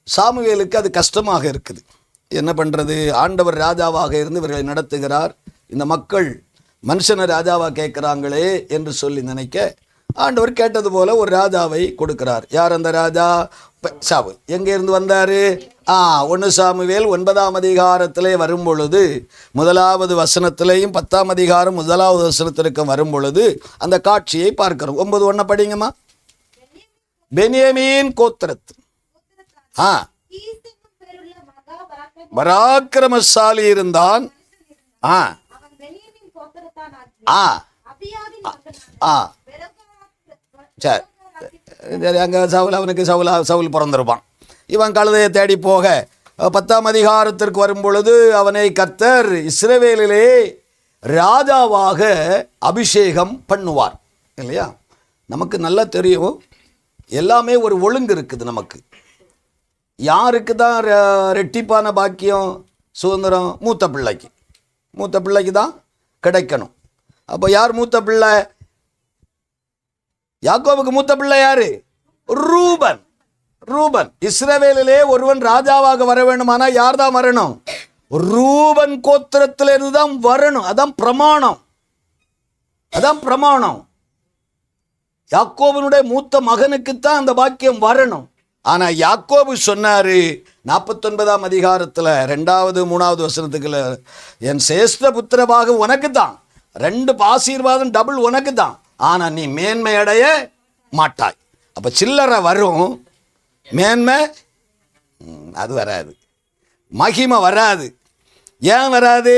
சாமுவேலுக்கு அது கஷ்டமாக இருக்குது. என்ன பண்ணுறது? ஆண்டவர் ராஜாவாக இருந்து இவர்களை நடத்துகிறார், இந்த மக்கள் மனுஷனை ராஜாவாக கேட்குறாங்களே என்று சொல்லி நினைக்க ஆண்டவர் கேட்டது போல ஒரு ராஜாவை கொடுக்கிறார். யார் அந்த ராஜா? சாமுவேல். எங்கே இருந்து வந்தார்? 1 சாமுவேல் 9ஆம் அதிகாரத்திலே வரும் பொழுது 1வது வசனத்திலேயும் 10ஆம் அதிகாரம் 1வது வசனத்திற்கு வரும் பொழுது அந்த காட்சியை பார்க்கிறோம். 9:1 படிங்கம்மா. பென்யமீன் கோத்திரத்து பராக்கிரமசாலி இருந்தான். சரி, அங்கே அவனுக்கு சவுல் பிறந்திருப்பான். இவன் கழுதையை தேடி போக 10ஆம் அதிகாரத்திற்கு வரும் பொழுது அவனை கர்த்தர் இஸ்ரவேலிலே ராஜாவாக அபிஷேகம் பண்ணுவார், இல்லையா? நமக்கு நல்லா தெரியும், எல்லாமே ஒரு ஒழுங்கு இருக்குது நமக்கு. யாருக்கு தான் ரெட்டிப்பான பாக்கியம், சுதந்திரம்? மூத்த பிள்ளைக்கு தான் கிடைக்கணும். அப்போ யார் மூத்த பிள்ளை? யாக்கோபுக்கு மூத்த பிள்ளை யாரு? ரூபன். இஸ்ரவேலிலே ஒருவன் ராஜாவாக வர வேண்டுமானா யார் தான் வரணும்? ரூபன் கோத்திரத்திலிருந்து தான் வரணும். அதான் பிரமாணம். யாக்கோபனுடைய மூத்த மகனுக்குத்தான் அந்த பாக்கியம் வரணும். ஆனால் யாக்கோபு சொன்னாரு 49ஆம் அதிகாரத்தில் 2வது 3வது வசனத்துக்குள்ள, என் சேஷ்ட புத்திரபாக உனக்கு தான், 2 ஆசீர்வாதம் டபுள் உனக்கு தான், ஆனால் நீ மேன்மை அடைய மாட்டாய். அப்போ சில்லறை வரும், மேன்மை அது வராது, மகிமை வராது. ஏன் வராது?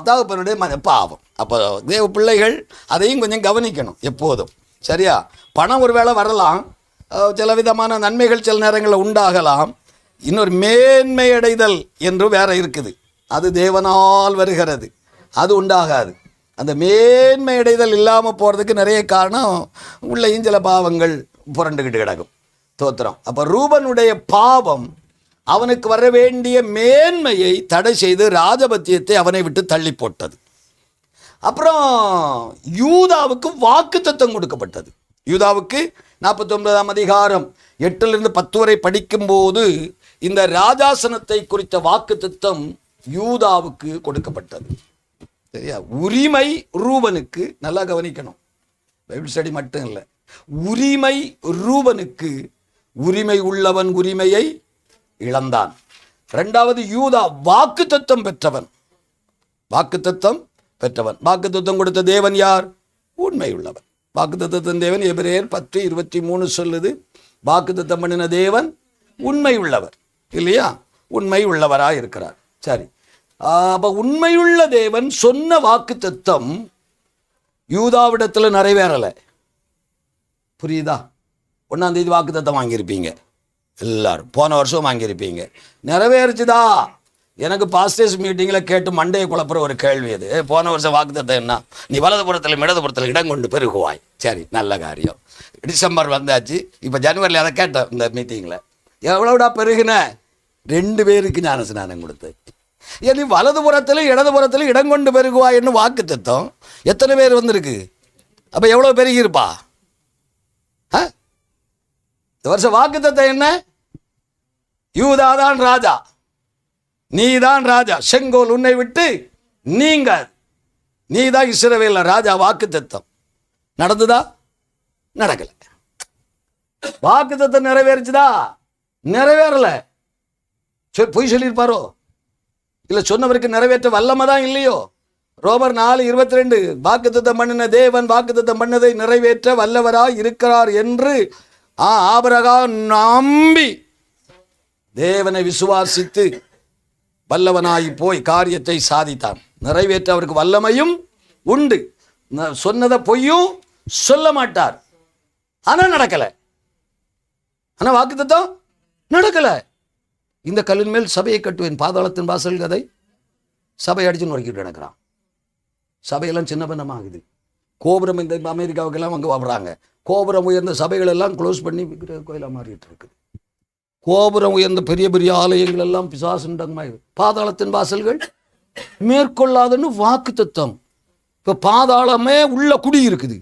தகப்பனுடைய பாவம். அப்போ தேவ பிள்ளைகள் அதையும் கொஞ்சம் கவனிக்கணும் எப்போதும், சரியா? பணம் ஒரு வேளை வரலாம், சில விதமான நன்மைகள் சில நேரங்களில் உண்டாகலாம். இன்னொரு மேன்மை அடைதல் என்று வேற இருக்குது, அது தேவனால் வருகிறது, அது உண்டாகாது. அந்த மேன்மை அடைதல் இல்லாமல் போகிறதுக்கு நிறைய காரணம், உள்ளேயும் சில பாவங்கள் புரண்டுக்கிட்டு கிடக்கும். தோத்திரம். அப்போ ரூபனுடைய பாவம் அவனுக்கு வர வேண்டிய மேன்மையை தடை செய்து ராஜபத்தியத்தை அவனை விட்டு தள்ளி போட்டது. அப்புறம் யூதாவுக்கு வாக்குத்தத்தம் கொடுக்கப்பட்டது. யூதாவுக்கு 49ஆம் அதிகாரம் 8-10 வரை படிக்கும்போது இந்த ராஜாசனத்தை குறித்த வாக்குத்தத்தம் யூதாவுக்கு கொடுக்கப்பட்டது. சரியா? உரிமை ரூபனுக்கு, நல்லா கவனிக்கணும், பைபிள் ஸ்டடி மட்டும் இல்லை, உரிமை ரூபனுக்கு, உரிமை உள்ளவன் உரிமையை இழந்தான். இரண்டாவது, யூதா வாக்குத்தத்தம் பெற்றவன், வாக்குத்தத்தம் பெற்றவன். வாக்குத்தத்தம் கொடுத்த தேவன் யார்? உண்மை உள்ளவன். வாக்குத்தத்தத்தின் தேவன் எபிரேயர் 10:23 சொல்லுது, வாக்குத்தத்தம் பண்ணின தேவன் உண்மை உள்ளவர், இல்லையா? உண்மை உள்ளவராக இருக்கிறார். சரி, அப்போ உண்மையுள்ள தேவன் சொன்ன வாக்குத்தத்தம் யூதாவிடத்தில் நிறைவேறலை. புரியுதா? 1ஆம் தேதி வாக்குத்தத்தம் வாங்கியிருப்பீங்க எல்லாரும், போன வருஷம் வாங்கியிருப்பீங்க. நிறைவேறுச்சுதா? எனக்கு பாஸ்டர்ஸ் மீட்டிங்கில் கேட்டு மண்டையை குழப்புற ஒரு கேள்வி அது. போன வருஷம் வாக்குத்தத்தம் என்ன? நீ வலதுபுறத்தில் இடதுபுறத்தில் இடம் கொண்டு பெருகுவாய். சரி, நல்ல காரியம். டிசம்பர் வந்தாச்சு, இப்போ ஜனவரியில் அதை கேட்டேன் இந்த மீட்டிங்கில். எவ்வளோடா பெருகின? 2 பேருக்கு ஞான ஸ்நானம் கொடுத்தேன். நீ வலதுபுறத்தில் இடதுபுறத்தில் இடம் கொண்டு பெருகுவாய்ன்னு வாக்குத்தத்தம் எத்தனை பேர் வந்திருக்கு? அப்போ எவ்வளோ பெருகிருப்பா? இந்த வருஷம் வாக்குத்தத்தம் என்ன? யூதாதான் ராஜா, நீதான் ராஜா, செங்கோல் உன்னை விட்டு நீங்க, நீதான் இஸ்ரவேல்ல ராஜா. வாக்குத்தத்தம் நடந்துதா? நடக்கல. வாக்குத்தத்தம் நிறைவேறுச்சுதா? நிறைவேறல. பொய் சொல்லியிருப்பாரோ? இல்லை, சொன்னவருக்கு நிறைவேற்ற வல்லமை தான் இல்லையோ? ரோமர் 4:22 வாக்குத்தத்தம் பண்ணின தேவன் வாக்குத்தத்தம் பண்ணதை நிறைவேற்ற வல்லவராய் இருக்கிறார் என்று ஆபிரகாம் நம்பி தேவனை விசுவாசித்து வல்லவனாய் போய் காரியத்தை சாதித்தான். நிறைவேற்ற அவருக்கு வல்லமையும் உண்டு. சொன்னதை பொய்யும் சொல்ல மாட்டார். ஆனால் நடக்கலை. ஆனால் வாக்குத்தத்தம் நடக்கலை. இந்த கல்லின் மேல் சபையை கட்டுவேன், பாதாளத்தின் வாசல் கதை. சபை அடிச்சு நுழைக்கிட்டு நடக்கிறான். சபையெல்லாம் சின்ன பின்னமாகுது. கோபுரம் இந்த அமெரிக்காவுக்கெல்லாம் அங்கே வர்றாங்க. கோபுரம் உயர்ந்த சபைகள் எல்லாம் க்ளோஸ் பண்ணி கோயிலாக மாறிட்டு இருக்குது. கோபுரம் உயர்ந்த பெரிய பெரிய ஆலயங்கள் எல்லாம் பிசாசுண்டமாய், பாதாளத்தின் வாசல்கள் மேற்கொள்ளாதுன்னு வாக்குத்தத்தம். இப்போ பாதாளமே உள்ள குடி இருக்குது.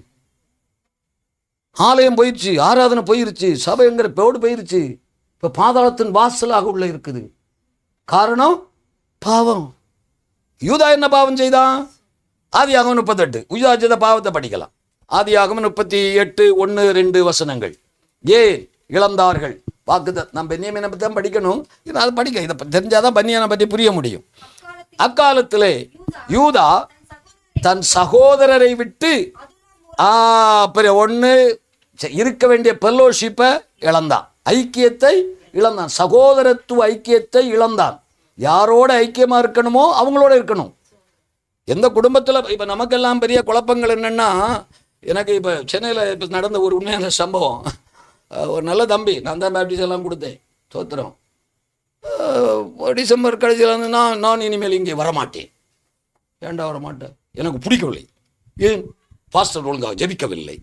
ஆலயம் போயிடுச்சு, ஆராதனை போயிருச்சு, சபைங்கிற பேடு போயிருச்சு. இப்போ பாதாளத்தின் வாசலாக உள்ள இருக்குது. காரணம் பாவம். யூதா என்ன பாவம் செய்தான்? ஆதியாகமம் 38 யூதா செய்த பாவத்தை படிக்கலாம். ஆதியாகமம் 38:1-2 வசனங்கள். ஏன் இழந்தார்கள் வாக்குத்தத்தம்? நம்ம பென்யாமீனை பற்றி தான் படிக்கணும். அதை படிக்க, இதை தெரிஞ்சாதான் பென்யாமீனை பற்றி புரிய முடியும். அக்காலத்திலே யூதா தன் சகோதரரை விட்டு ஒன்று இருக்க வேண்டிய ஃபெல்லோஷிப்பை இழந்தான், ஐக்கியத்தை இழந்தான், சகோதரத்துவ ஐக்கியத்தை இழந்தான். யாரோட ஐக்கியமாக இருக்கணுமோ அவங்களோட இருக்கணும். எந்த குடும்பத்தில் இப்போ நமக்கெல்லாம் பெரிய குழப்பங்கள் என்னென்னா, எனக்கு இப்போ சென்னையில் இப்போ நடந்த ஒரு உண்மையான சம்பவம். ஒரு நல்ல தம்பி, நான் தான் பேப்டிஸ் எல்லாம் கொடுத்தேன், சோத்திரம். டிசம்பர் கடைசியில் வந்து நான் இனிமேல் இங்கே வரமாட்டேன். ஏண்டா வரமாட்டேன்? எனக்கு பிடிக்கவில்லை. ஏன்? பாஸ்டர் ஒழுங்காக ஜெபிக்கவில்லை,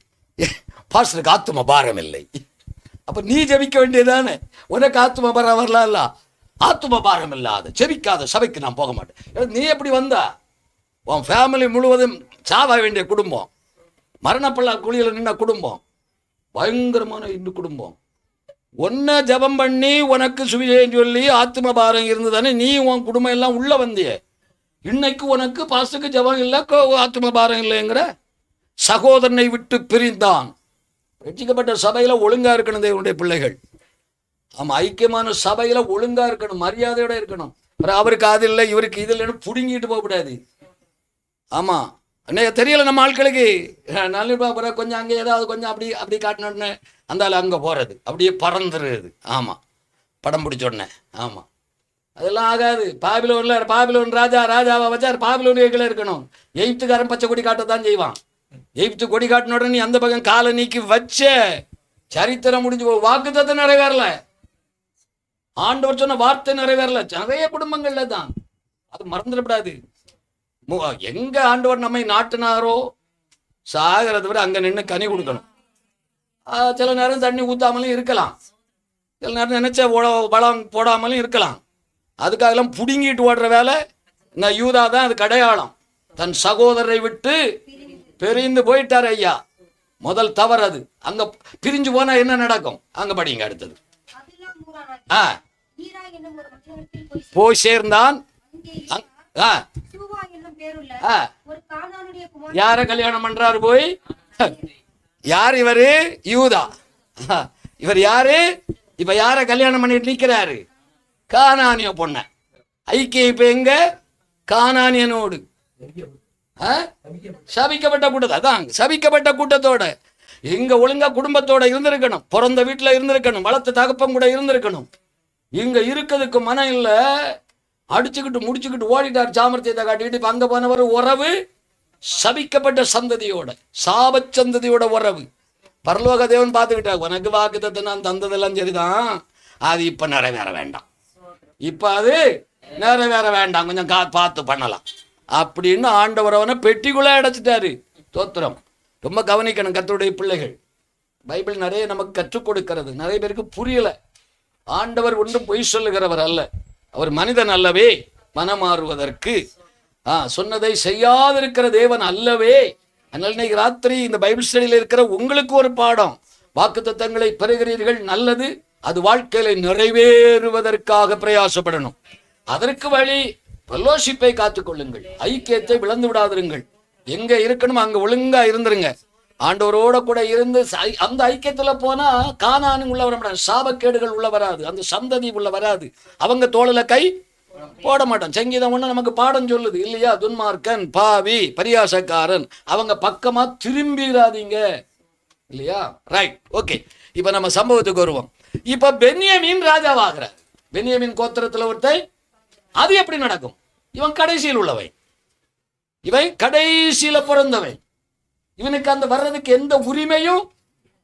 பாஸ்டருக்கு ஆத்தும பாரம் இல்லை. அப்போ நீ ஜெபிக்க வேண்டியதானே? உனக்கு ஆத்தும பாரம் வரலாம் இல்ல? ஆத்தும பாரம் இல்லாத ஜெபிக்காத சபைக்கு நான் போக மாட்டேன். நீ எப்படி வந்தா? உன் ஃபேமிலி முழுவதும் சாவ வேண்டிய குடும்பம், மரணப்பள்ளா குழியில் நின்ன குடும்பம், பயங்கரமான இந்த குடும்பம். ஒன்றை ஜபம் பண்ணி உனக்கு சுவிசேஷம் சொல்லி ஆத்ம பாரம் இருந்ததானே நீ உன் குடும்பம் எல்லாம் உள்ள வந்திய. இன்னைக்கு உனக்கு பாசுக்கு ஜபம் இல்லை, ஆத்ம பாரம் இல்லைங்கிற. சகோதரனை விட்டு பிரிந்தான். ரட்சிக்கப்பட்ட சபையில் ஒழுங்கா இருக்கணும் தேவனுடைய பிள்ளைகள். ஆமாம், ஐக்கியமான சபையில் ஒழுங்கா இருக்கணும், மரியாதையோட இருக்கணும். அவருக்கு அது இல்லை இவருக்கு இது இல்லைன்னு புடுங்கிட்டு போகக்கூடாது. ஆமாம், அன்னைக்கு தெரியலை நம்ம ஆட்களுக்கு. நல்ல கொஞ்சம் அங்கே ஏதாவது கொஞ்சம் அப்படி காட்டினோடனே அந்த ஆள் அங்கே போகிறது, அப்படியே பறந்துடுறது. ஆமாம், படம் பிடிச்சோடனே. ஆமாம், அதெல்லாம் ஆகாது. பாபிலோன் ராஜாவை வச்சார், பாபிலோன் கீழே இருக்கணும். எகிப்துக்காரன் பச்சை கொடி காட்டத்தான் செய்வான். எகிப்து கொடி காட்டின உடனே அந்த பக்கம் காலை நீக்கி வச்ச சரித்திரம் முடிஞ்சு போகும். வாக்குத்தத்தம் நிறைவேறல, ஆண்டவர் சொன்ன வார்த்தை நிறைவேறல. நிறைய குடும்பங்கள்ல தான், அது மறந்துடக்கூடாது. எங்க ஆண்டவர் நம்மை நாட்டினாரோ சாகிறத விட அங்க நின்று கனி கொடுக்கணும். சில நேரம் தண்ணி ஊத்தாமலும் இருக்கலாம். சில நேரம் நினைச்ச பலம் போடாமலும் இருக்கலாம். அதுக்காகலாம் புடுங்கிட்டு ஓடுற வேலை இந்த யூதா தான் அதுக்கு அடையாளம். தன் சகோதரரை விட்டு பிரிந்து போயிட்டார் ஐயா. முதல் தவறு அது. அங்க பிரிஞ்சு போனா என்ன நடக்கும்? அங்க படிங்க அடுத்தது. போய் சேர்ந்தான். யார கல்யாணம் பண்றாரு போய்? யார் இவரு? யூதா. இவர் யாரு? இப்ப யார கல்யாணம் பண்ணிட்டு நிக்கிறாரு? கானானிய பொண்ண. ஐக்கியம் இப்ப எங்க? கானானியனோடு. சபிக்கப்பட்ட கூட்டத்தை. அதான் சபிக்கப்பட்ட கூட்டத்தோட. எங்க ஒழுங்கா குடும்பத்தோட இருந்திருக்கணும், பிறந்த வீட்டுல இருந்திருக்கணும், வளர்த்த தகப்பம் கூட இருந்திருக்கணும். இங்க இருக்கிறதுக்கு மனம் இல்ல, அடிச்சுக்கிட்டு முடிச்சுக்கிட்டு ஓடிட்டார் சாமர்த்தியத்தை காட்டிக்கிட்டு. இப்ப அங்க போனவர் உறவு சபிக்கப்பட்ட சந்ததியோட, சாப சந்ததியோட உறவு. பரலோக தேவன் பார்த்துக்கிட்டார், உனக்கு வாக்குத்தத்தை நான் தந்ததெல்லாம் சரிதான், அது இப்ப நிறைவேற வேண்டாம், இப்ப அது நிறைவேற வேண்டாம், கொஞ்சம் பார்த்து பண்ணலாம் அப்படின்னு ஆண்டவர் அவனை பெட்டிக்குள்ள அடைச்சிட்டாரு. தோத்திரம். ரொம்ப கவனிக்கணும் கர்த்தருடைய பிள்ளைகள். பைபிள் நிறைய நமக்கு கற்றுக் கொடுக்கிறது. நிறைய பேருக்கு புரியல. ஆண்டவர் ஒன்றும் பொய் சொல்லுகிறவர் அல்ல, அவர் மனிதன் அல்லவே, மனமாறுவதற்கு சொன்னதை செய்யாதிருக்கிற தேவன் அல்லவே. அதனால இன்னைக்கு ராத்திரி இந்த பைபிள் ஸ்டடியில் இருக்கிற உங்களுக்கு ஒரு பாடம். வாக்குத்தத்தங்களை பெறுகிறீர்கள், நல்லது. அது வாழ்க்கையில நிறைவேறுவதற்காக பிரயாசப்படணும். அதற்கு வழி ஃபெல்லோஷிப்பை காத்துக்கொள்ளுங்கள், ஐக்கியத்தை விளந்து விடாதிருங்கள். எங்க இருக்கணும் அங்க ஒழுங்கா இருந்துருங்க. ஆண்டவரோட கூட இருந்து அந்த ஐக்கியத்துல போனா கானானு உள்ள வர மாட்டாங்க, சாபக்கேடுகள் உள்ள வராது, அந்த சந்ததி உள்ள வராது. அவங்க தோளில கை போட மாட்டான். சங்கீதம் ஒண்ணு நமக்கு பாடம் சொல்லுது இல்லையா? துன்மார்க்கன், பாவி, பரியாசக்காரன், அவங்க பக்கமா திரும்பிடாதீங்க இல்லையா? Right, okay. இப்ப நம்ம சம்பவத்துக்கு வருவோம். இப்ப பென்யமீன் ராஜாவாகிறார். பென்யமீன் கோத்திரத்துல ஒருத்தன். அது எப்படி நடக்கும்? இவன் கடைசியில் உள்ளவன், இவன் கடைசியில பிறந்தவன். இவனுக்கு அந்த வர்றதுக்கு எந்த உரிமையும்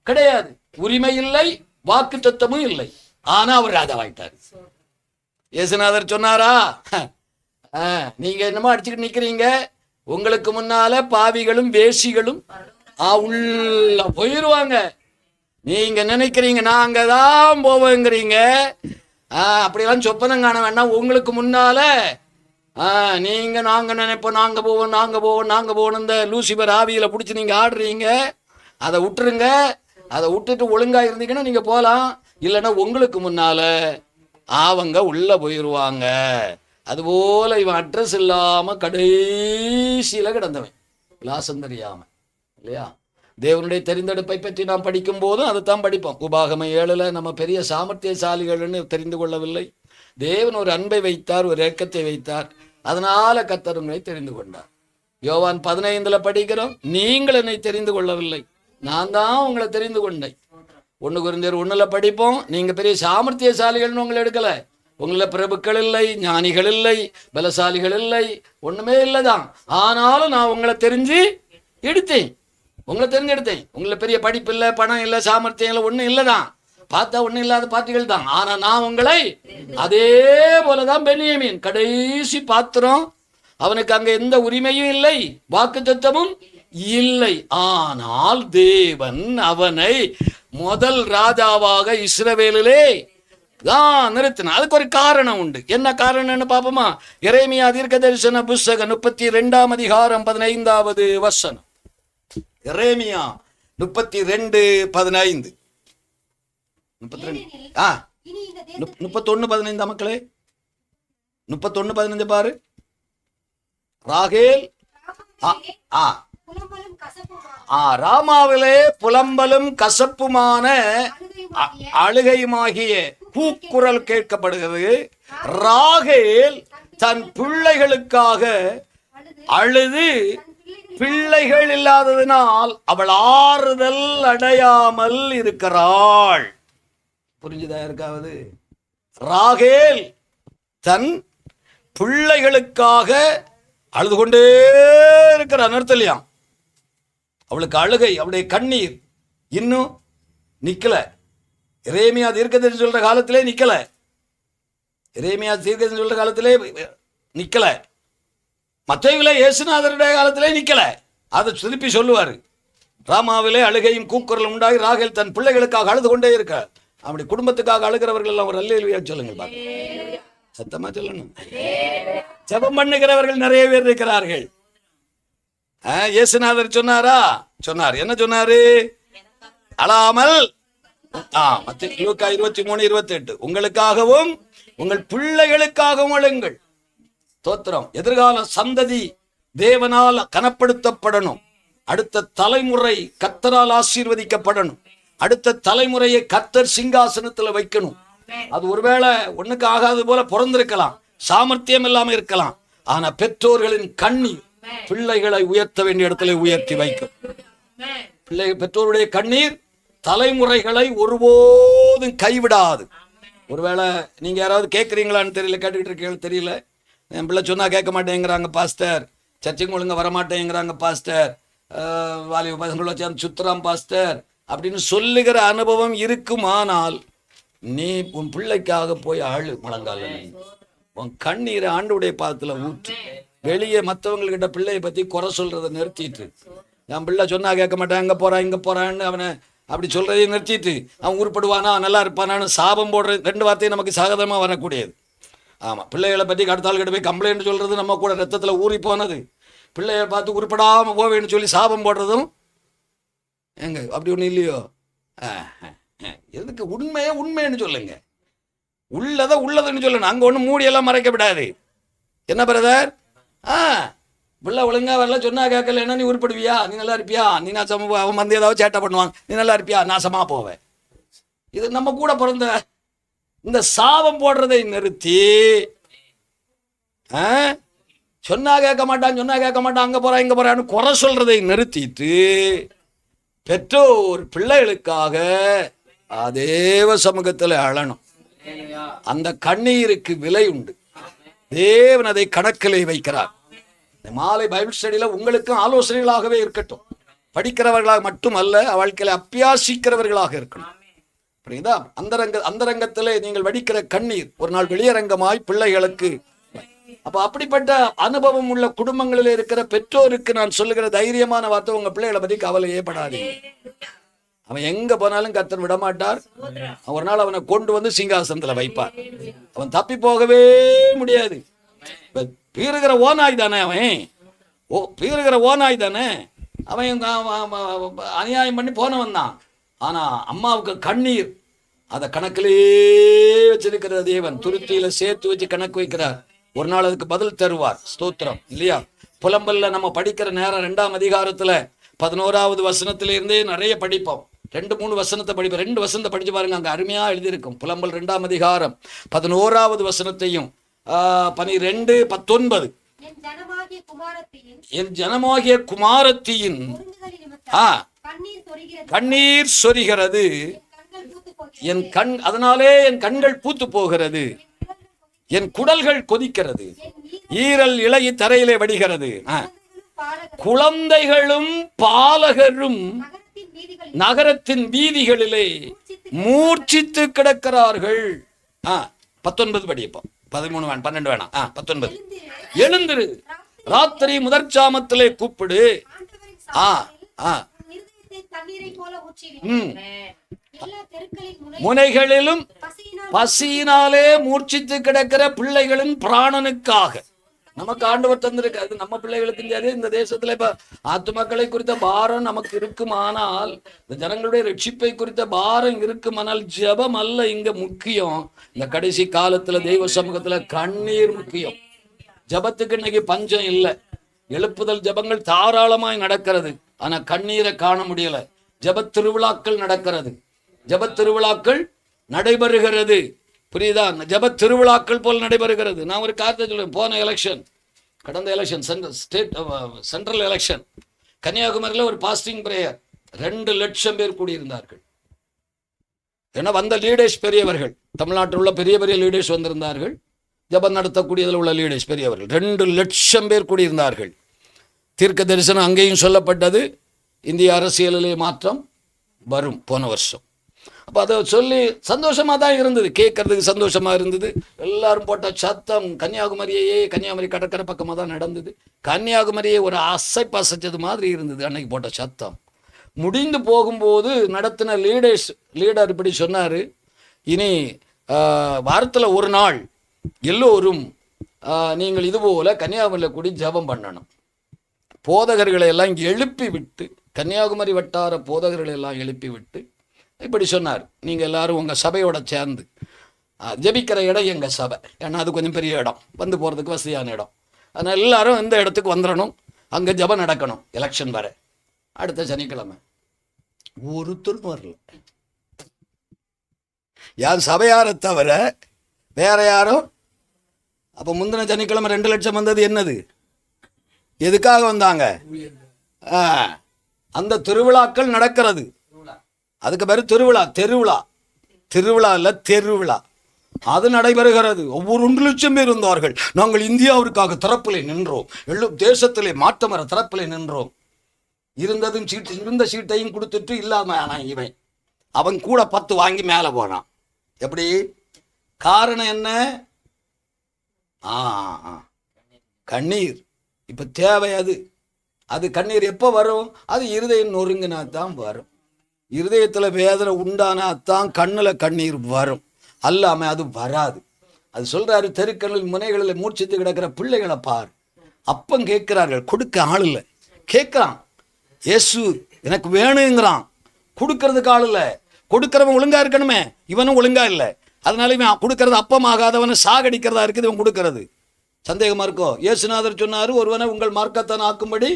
கிடையாது. உரிமை இல்லை, வாக்கு தத்தமும் இல்லை. ஆனா அவர் ராஜாவாயிட்டார். இயேசுநாதர் சொன்னாரா, நீங்க என்னமோ அடிச்சுக்கிட்டு நிக்கிறீங்க, உங்களுக்கு முன்னால பாவிகளும் வேசிகளும் உள்ள போயிருவாங்க. நீங்க நினைக்கிறீங்க நாங்க தான் போவோங்கிறீங்க, அப்படியெல்லாம் சொப்பனம் காண வேண்டாம். உங்களுக்கு முன்னால நீங்க நாங்க நினைப்போம், நாங்க போவோம், நாங்க போவோம், நாங்க போவோம், இந்த லூசிபர் ஆவியில பிடிச்சி நீங்க ஆடுறீங்க. அதை விட்டுருங்க. அதை விட்டுட்டு ஒழுங்கா இருந்தீங்கன்னா நீங்க போகலாம். இல்லைன்னா உங்களுக்கு முன்னால அவங்க உள்ள போயிடுவாங்க. அதுபோல இவன் அட்ரஸ் இல்லாம கடைசியில கிடந்தவன், விலாசம் தெரியாம இல்லையா? தேவனுடைய தெரிந்தெடுப்பை பற்றி நாம் படிக்கும் போதும் அதைத்தான் படிப்போம். உபாகமம் 7 நம்ம பெரிய சாமர்த்தியசாலிகள்னு தெரிந்து கொள்ளவில்லை. தேவன் ஒரு அன்பை வைத்தார், ஒரு இரக்கத்தை வைத்தார், அதனால கர்த்தர் உங்களை தெரிந்து கொண்டார். யோவான் 15 படிக்கிறோம், நீங்கள் என்னை தெரிந்து கொள்ளவில்லை, நான் தான் உங்களை தெரிந்து கொண்டேன். 1 கொரிந்தியர் 1 படிப்போம், நீங்க பெரிய சாமர்த்தியசாலிகள்னு உங்களை எடுக்கல, உங்களை பிரபுக்கள் இல்லை, ஞானிகள் இல்லை, பலசாலிகள் இல்லை, ஒண்ணுமே இல்லைதான். ஆனாலும் நான் உங்களை தெரிஞ்சு எடுத்தேன், உங்களை தெரிஞ்செடுத்தேன். உங்களை பெரிய படிப்பு இல்லை, பணம் இல்லை, சாமர்த்தியம் இல்லை, ஒன்றும் இல்லைதான், பார்த்தா ஒன்றும் இல்லாத பார்ட்டிகள் தான். ஆனா நான் உங்களை, அதே போலதான் பென்யமீன் கடைசி பாத்திரம். அவனுக்கு அங்க எந்த உரிமையும் இல்லை, வாக்குத்தத்தமும் இல்லை. ஆனால் தேவன் அவனை முதல் ராஜாவாக இஸ்ரவேலிலே தான் நிறுத்தினார். அதுக்கு ஒரு காரணம் உண்டு. என்ன காரணம்னு பாப்போமா? எரேமியா தீர்க்கதரிசன புஸ்தகம் 32 அதிகாரம் 15வது வசனம். எரேமியா 32:15. 31:15 மக்களே, 31:15 பாரு. ராகேல் ராமாவிலே புலம்பலும் கசப்புமான அழுகையுமாகிய கூக்குரல் கேட்கப்படுகிறது. ராகேல் தன் பிள்ளைகளுக்காக அழுது பிள்ளைகள் இல்லாததினால் அவள் ஆறுதல் அடையாமல் இருக்கிறாள். புரிஞ்சுதா இருக்காவது? ராகேல் தன் பிள்ளைகளுக்காக அழுது கொண்டே இருக்கிறார். நிறுத்தலையாம். அவளுக்கு அழுகை, அவளுடைய கண்ணீர் இன்னும் நிக்கல. எரேமியா தீர்க்கதரிசி சொல்ற காலத்திலே நிக்கல. எரேமியா தீர்க்கதரிசி சொல்ற காலத்திலே நிக்கல. மத்தேயுவிலே இயேசுநாதருடைய காலத்திலே நிக்கல. அதை திருப்பி சொல்லுவாரு. ராமாவிலே அழுகையும் கூக்குரலும் உண்டாகி ராகேல் தன் பிள்ளைகளுக்காக அழுது கொண்டே இருக்க. அப்படி குடும்பத்துக்காக அழுகிறவர்கள் எல்லாம் ஒரு அல்லேலூயா சொல்லுங்கள் பாருங்க, சத்தமா சொல்லணும். ஜெபம் பண்ணுகிறவர்கள் நிறைய பேர் இருக்கிறார்கள். இயேசுநாதர் சொன்னாரா? சொன்னார். என்ன சொன்னாரு? அழாமல் லூக்கா 23:28 உங்களுக்காகவும் உங்கள் பிள்ளைகளுக்காகவும் அழுங்கள். தோத்திரம். எதிர்கால சந்ததி தேவனால் கனப்படுத்தப்படணும். அடுத்த தலைமுறை கர்த்தரால் ஆசீர்வதிக்கப்படணும். அடுத்த தலைமுறையை கர்த்தர் சிங்காசனத்துல வைக்கணும். அது ஒருவேளை ஒண்ணுக்கு ஆகாது போல பிறந்திருக்கலாம், சாமர்த்தியம் இல்லாம இருக்கலாம். ஆனா பெற்றோர்களின் கண்ணீர் பிள்ளைகளை உயர்த்த வேண்டிய இடத்துல உயர்த்தி வைக்கும். பெற்றோருடைய கண்ணீர் தலைமுறைகளை ஒருபோதும் கைவிடாது. ஒருவேளை நீங்க யாராவது கேட்குறீங்களான்னு தெரியல, கேட்டுக்கிட்டு இருக்கீங்க தெரியல. என் பிள்ளை சொன்னா கேட்க மாட்டேங்கிறாங்க பாஸ்டர், சர்ச்சுக்கு ஒழுங்க வரமாட்டேங்கிறாங்க பாஸ்டர், வாலிப பசங்களோட சேர்ந்து சுத்துறாம் பாஸ்டர் அப்படின்னு சொல்லுகிற அனுபவம் இருக்குமானால் நீ உன் பிள்ளைக்காக போய் அழு. முழங்கால உன் கண்ணீரை ஆண்டவுடைய பாதத்துல ஊற்று. வெளியே மற்றவங்ககிட்ட பிள்ளையை பத்தி குறை சொல்றதை நிறுத்திட்டு, என் பிள்ளை சொன்னா கேட்க மாட்டேன், அங்க போறான் இங்க போறான்னு அவனை அப்படி சொல்றதையும் நிறுத்திட்டு, அவன் உருப்படுவானா நல்லா இருப்பானான்னு சாபம் போடுற ரெண்டு வார்த்தையும் நமக்கு சாகதமா வரக்கூடியது. ஆமா, பிள்ளைகளை பற்றி அடுத்தாள்கிட்ட போய் கம்ப்ளைண்ட் சொல்றது நம்ம கூட ரத்தத்துல ஊறி போனது. பிள்ளைய பார்த்து உருப்படாம போவேன்னு சொல்லி சாபம் போடுறதும் எங்க அப்படி ஒண்ணு இல்லையோ? எதுக்கு? உண்மைன்னு சொல்லுங்க, உள்ளதுன்னு சொல்லணும். அங்க ஒண்ணு மூடியெல்லாம் மறைக்க விடாது. என்ன பிரதர், பிள்ளை ஒழுங்கா வரல, சொன்னா கேட்கல, என்ன நீ உருப்படுவியா? நீ நல்லா இருப்பியா? நீ நாசமா, அவன் வந்து ஏதாவது சேட்டை பண்ணுவான், நீ நல்லா இருப்பியா? நாசமா போவேன். இது நம்ம கூட பிறந்த இந்த சாபம் போடுறதை நிறுத்தி, சொன்னா கேட்க மாட்டான் அங்க போறான் இங்க போறான்னு குறை சொல்றதை நிறுத்திட்டு, பெற்றோர் பிள்ளைகளுக்காக தேவ சமூகத்தில் அழணும். அந்த கண்ணீருக்கு விலை உண்டு. தேவன் அதை கணக்கிலே வைக்கிறார். இந்த மாலை பைபிள் ஸ்டடியில உங்களுக்கும் ஆலோசனைகளாகவே இருக்கட்டும். படிக்கிறவர்களாக மட்டுமல்ல, வாழ்க்கையில அப்பியாசிக்கிறவர்களாக இருக்கணும். புரியுதா? அந்தரங்கத்திலே நீங்கள் வடிக்கிற கண்ணீர் ஒரு நாள் வெளியரங்கமாய் பிள்ளைகளுக்கு. அப்ப அப்படிப்பட்ட அனுபவம் உள்ள குடும்பங்களில் இருக்கிற பெற்றோருக்கு நான் சொல்லுகிற தைரியமான வார்த்தை, உங்க பிள்ளைகளை பத்தி கவலையே படாதீங்க. அவன் எங்க போனாலும் கர்த்தர் விடமாட்டார். ஒரு நாள் அவனை கொண்டு வந்து சிங்காசனத்துல வைப்பார். அவன் தப்பி போகவே முடியாது. பீறுகிற ஓநாய் தானே அவன், பீறுகிற ஓநாய் தானே அவன். அநியாயம் பண்ணி போனவன் தான். ஆனா அம்மாவுக்கு கண்ணீர் அதை கணக்கிலே வச்சிருக்கிற தேவன் துருத்தியில சேர்த்து வச்சு கணக்கு வைக்கிறார். ஒரு நாள் அதுக்கு பதில் தருவார். ஸ்தோத்திரம் இல்லையா? புலம்பல்ல நம்ம படிக்கிற நேரம் 2ஆம் அதிகாரத்துல 11வது வசனத்தில இருந்தே நிறைய படிப்போம். 2-3 வசனத்தை படிப்போம். 2 வசனத்தை படிச்சு பாருங்க, அங்க அருமையா எழுதியிருக்கும். புலம்பல் 2ஆம் அதிகாரம் 11வது வசனத்தையும் 12-19 என் ஜனமாகிய குமாரத்தியின் கண்ணீர் சொரிகிறது, என் கண் அதனாலே என் கண்கள் பூத்து போகிறது, என் குடல்கள் கொதிக்கிறது, ஈரல் இலை தரையிலே வடிகிறது, குழந்தைகளும் பாலகரும் நகரத்தின் வீதிகளிலே மூர்ச்சித்து கிடக்கிறார்கள். 19 படிப்போம். 13 வேணாம், 12 வேணாம், 19. எழுந்திரு, ராத்திரி முதற்சாமத்திலே கூப்பிடு. முனைகளிலும் பசியினாலே மூர்ச்சித்து கிடக்கிற பிள்ளைகளின் பிராணனுக்காக நமக்கு ஆண்டவர் தந்திருக்காது. நம்ம பிள்ளைகளுக்கு சரி, இந்த தேசத்துல இப்ப ஆத்துமக்களை குறித்த பாரம் நமக்கு இருக்குமானால், இந்த ஜனங்களுடைய ரட்சிப்பை குறித்த பாரம் இருக்குமானால், ஜெபம் அல்ல இங்க முக்கியம். இந்த கடைசி காலத்துல தெய்வ சமூகத்துல கண்ணீர் முக்கியம். ஜபத்துக்கு இன்னைக்கு பஞ்சம் இல்லை. எழுப்புதல் ஜபங்கள் தாராளமாய் நடக்கிறது. ஆனா கண்ணீரை காண முடியல. ஜப திருவிழாக்கள் நடக்கிறது, ஜப திருவிழாக்கள் நடைபெறுகிறது. புரியுதா? ஜப திருவிழாக்கள் போல் நடைபெறுகிறது. நான் ஒரு காரணத்தை சொல்லுவேன். போன எலெக்ஷன், கடந்த எலெக்ஷன், சென்ட்ரல் எலெக்ஷன், கன்னியாகுமரியில் ஒரு பாஸ்டிங் பிரேயர் 2 லட்சம் பேர் கூடியிருந்தார்கள். ஏன்னா வந்த லீடர்ஸ் பெரியவர்கள், தமிழ்நாட்டில் உள்ள பெரிய பெரிய லீடர்ஸ் வந்திருந்தார்கள். ஜபம் நடத்தக்கூடியதில் உள்ள லீடர்ஸ் பெரியவர்கள் 2 லட்சம் பேர் கூடியிருந்தார்கள். தீர்க்க தரிசனம் அங்கேயும் சொல்லப்பட்டது, இந்திய அரசியலிலே மாற்றம் வரும் போன வருஷம். அப்போ அதை சொல்லி சந்தோஷமாக தான் இருந்தது, கேட்கறதுக்கு சந்தோஷமாக இருந்தது. எல்லாரும் போட்ட சத்தம் கன்னியாகுமரி கடற்கரை பக்கமாக தான் நடந்தது. கன்னியாகுமரியை ஒரு அசைச்சது மாதிரி இருந்தது அன்னைக்கு போட்ட சத்தம். முடிந்து போகும்போது நடத்தின லீடர் இப்படி சொன்னார், இனி வாரத்தில் ஒரு நாள் எல்லோரும் நீங்கள் இதுபோல் கன்னியாகுமரியில் கூடி ஜெபம் பண்ணணும். போதகர்களை எல்லாம் இங்கே எழுப்பி விட்டு, கன்னியாகுமரி வட்டார போதகர்களை எல்லாம் எழுப்பி விட்டு இப்படி சொன்னார், நீங்கள் எல்லாரும் உங்கள் சபையோட சேர்ந்து ஜெபிக்கிற இடம் எங்கள் சபை, ஏன்னா அது கொஞ்சம் பெரிய இடம், வந்து போகிறதுக்கு வசதியான இடம். அதனால் எல்லாரும் இந்த இடத்துக்கு வந்துடணும், அங்கே ஜெபம் நடக்கணும். எலெக்ஷன் வர அடுத்த சனிக்கிழமை ஒருத்தரும் வரல. யார் சபையாரை தவிர வேற யாரும். அப்போ முந்தின சனிக்கிழமை 2 லட்சம் வந்தது என்னது, எதுக்காக வந்தாங்க? அந்த திருவிழாக்கள் நடக்கிறது, அதுக்கு பேர் திருவிழா. திருவிழா இல்லை, தெருவிழா. அது நடைபெறுகிறது. ஒவ்வொரு 1 லட்சம் பேர் இருந்தார்கள். நாங்கள் இந்தியாவிற்காக தரப்பிலே நின்றோம், தேசத்திலே மாற்றம் வர தரப்பிலே நின்றோம். இருந்ததும் சீட்டு, இருந்த சீட்டையும் கொடுத்துட்டு இல்லாம இவன் அவன் கூட 10 வாங்கி மேலே போனான். எப்படி? காரணம் என்ன? கண்ணீர். இப்ப தேவை அது கண்ணீர் எப்போ வரும்? அது இருதயம் நொறுங்கினா தான் வரும். இருதயத்துல வேதனை உண்டானா தான் கண்ணுல கண்ணீர் வரும், அல்லாம அது வராது. அது சொல்றாரு, தெருக்களில் முனைகளில் மூர்ச்சித்து கிடக்கிற பிள்ளைகளை பார். அப்பம் கேட்கிறார்கள், கொடுக்க ஆள் இல்லை. கேட்கிறான், இயேசு எனக்கு வேணுங்கிறான், கொடுக்கறதுக்கு ஆள் இல்லை. கொடுக்கறவன் ஒழுங்கா இருக்கணுமே, இவனும் ஒழுங்கா இல்லை. அதனால இவன் கொடுக்கறது அப்பமாகாதவனை சாகடிக்கிறதா இருக்குது இவன் கொடுக்கறது. சந்தேகமா இருக்கோ? இயேசுநாதர் சொன்னாரு, ஒருவனை உங்கள் மார்க்கத்தான் ஆக்கும்படி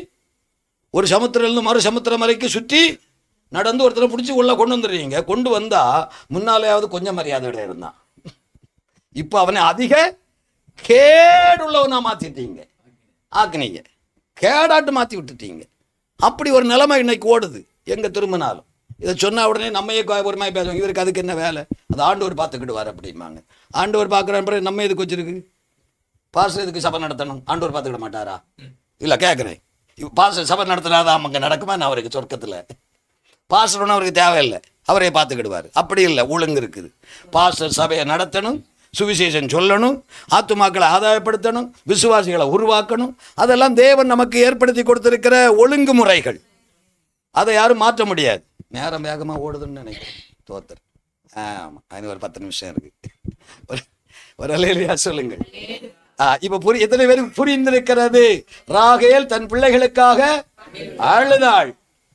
ஒரு சமுத்திரிலிருந்து மறு சமுத்திரம் வரைக்கும் சுற்றி நடந்து ஒருத்தரை பிடிச்சி உள்ள கொண்டு வந்துடுறீங்க. கொண்டு வந்தா முன்னாலேயாவது கொஞ்சம் மரியாதையோட இருந்தான். இப்போ அவனை அதிக கேடுள்ளவனா மாத்திட்டீங்க, ஆக்குனீங்க, கேடாட்டு மாற்றி விட்டுட்டீங்க. அப்படி ஒரு நிலைமை இன்னைக்கு ஓடுது எங்க திரும்பினாலும். இதை சொன்ன உடனே நம்மையே ஒரு மாதிரி பேசுவாங்க, இவருக்கு அதுக்கு என்ன வேலை, அது ஆண்டவர் பார்த்துக்கிடுவார் அப்படிம்பாங்க. ஆண்டவர் பார்க்குற நம்ம எதுக்கு வச்சிருக்கு? பாஸ்டர் எதுக்கு சபை நடத்தணும்? ஆண்டவர் பார்த்துக்கிட மாட்டாரா? இல்லை கேட்குறேன், பாஸ்டர் சபை நடத்தினாதான் அங்கே நடக்குமா? நான் அவருக்கு சொர்க்கத்தில் பாஸ்டர் ஒன்றும் அவருக்கு தேவையில்லை, அவரே பார்த்துக்கிடுவார். அப்படி இல்லை, ஒழுங்கு இருக்குது. பாஸ்டர் சபையை நடத்தணும், சுவிசேஷம் சொல்லணும், ஆத்துமாக்களை ஆதாயப்படுத்தணும், விசுவாசிகளை உருவாக்கணும். அதெல்லாம் தேவன் நமக்கு ஏற்படுத்தி கொடுத்திருக்கிற ஒழுங்குமுறைகள். அதை யாரும் மாற்ற முடியாது. நேரம் வேகமாக ஓடுதுன்னு நினைக்கிறேன். தோத்தர் ஆமாம், அது ஒரு 10 நிமிஷம் இருக்கு. ஒரு அலையிலையா சொல்லுங்கள். இப்ப எத்தனை பேருக்கு புரிந்திருக்கிறது? ராகேல் தன் பிள்ளைகளுக்காக அழுதாள்.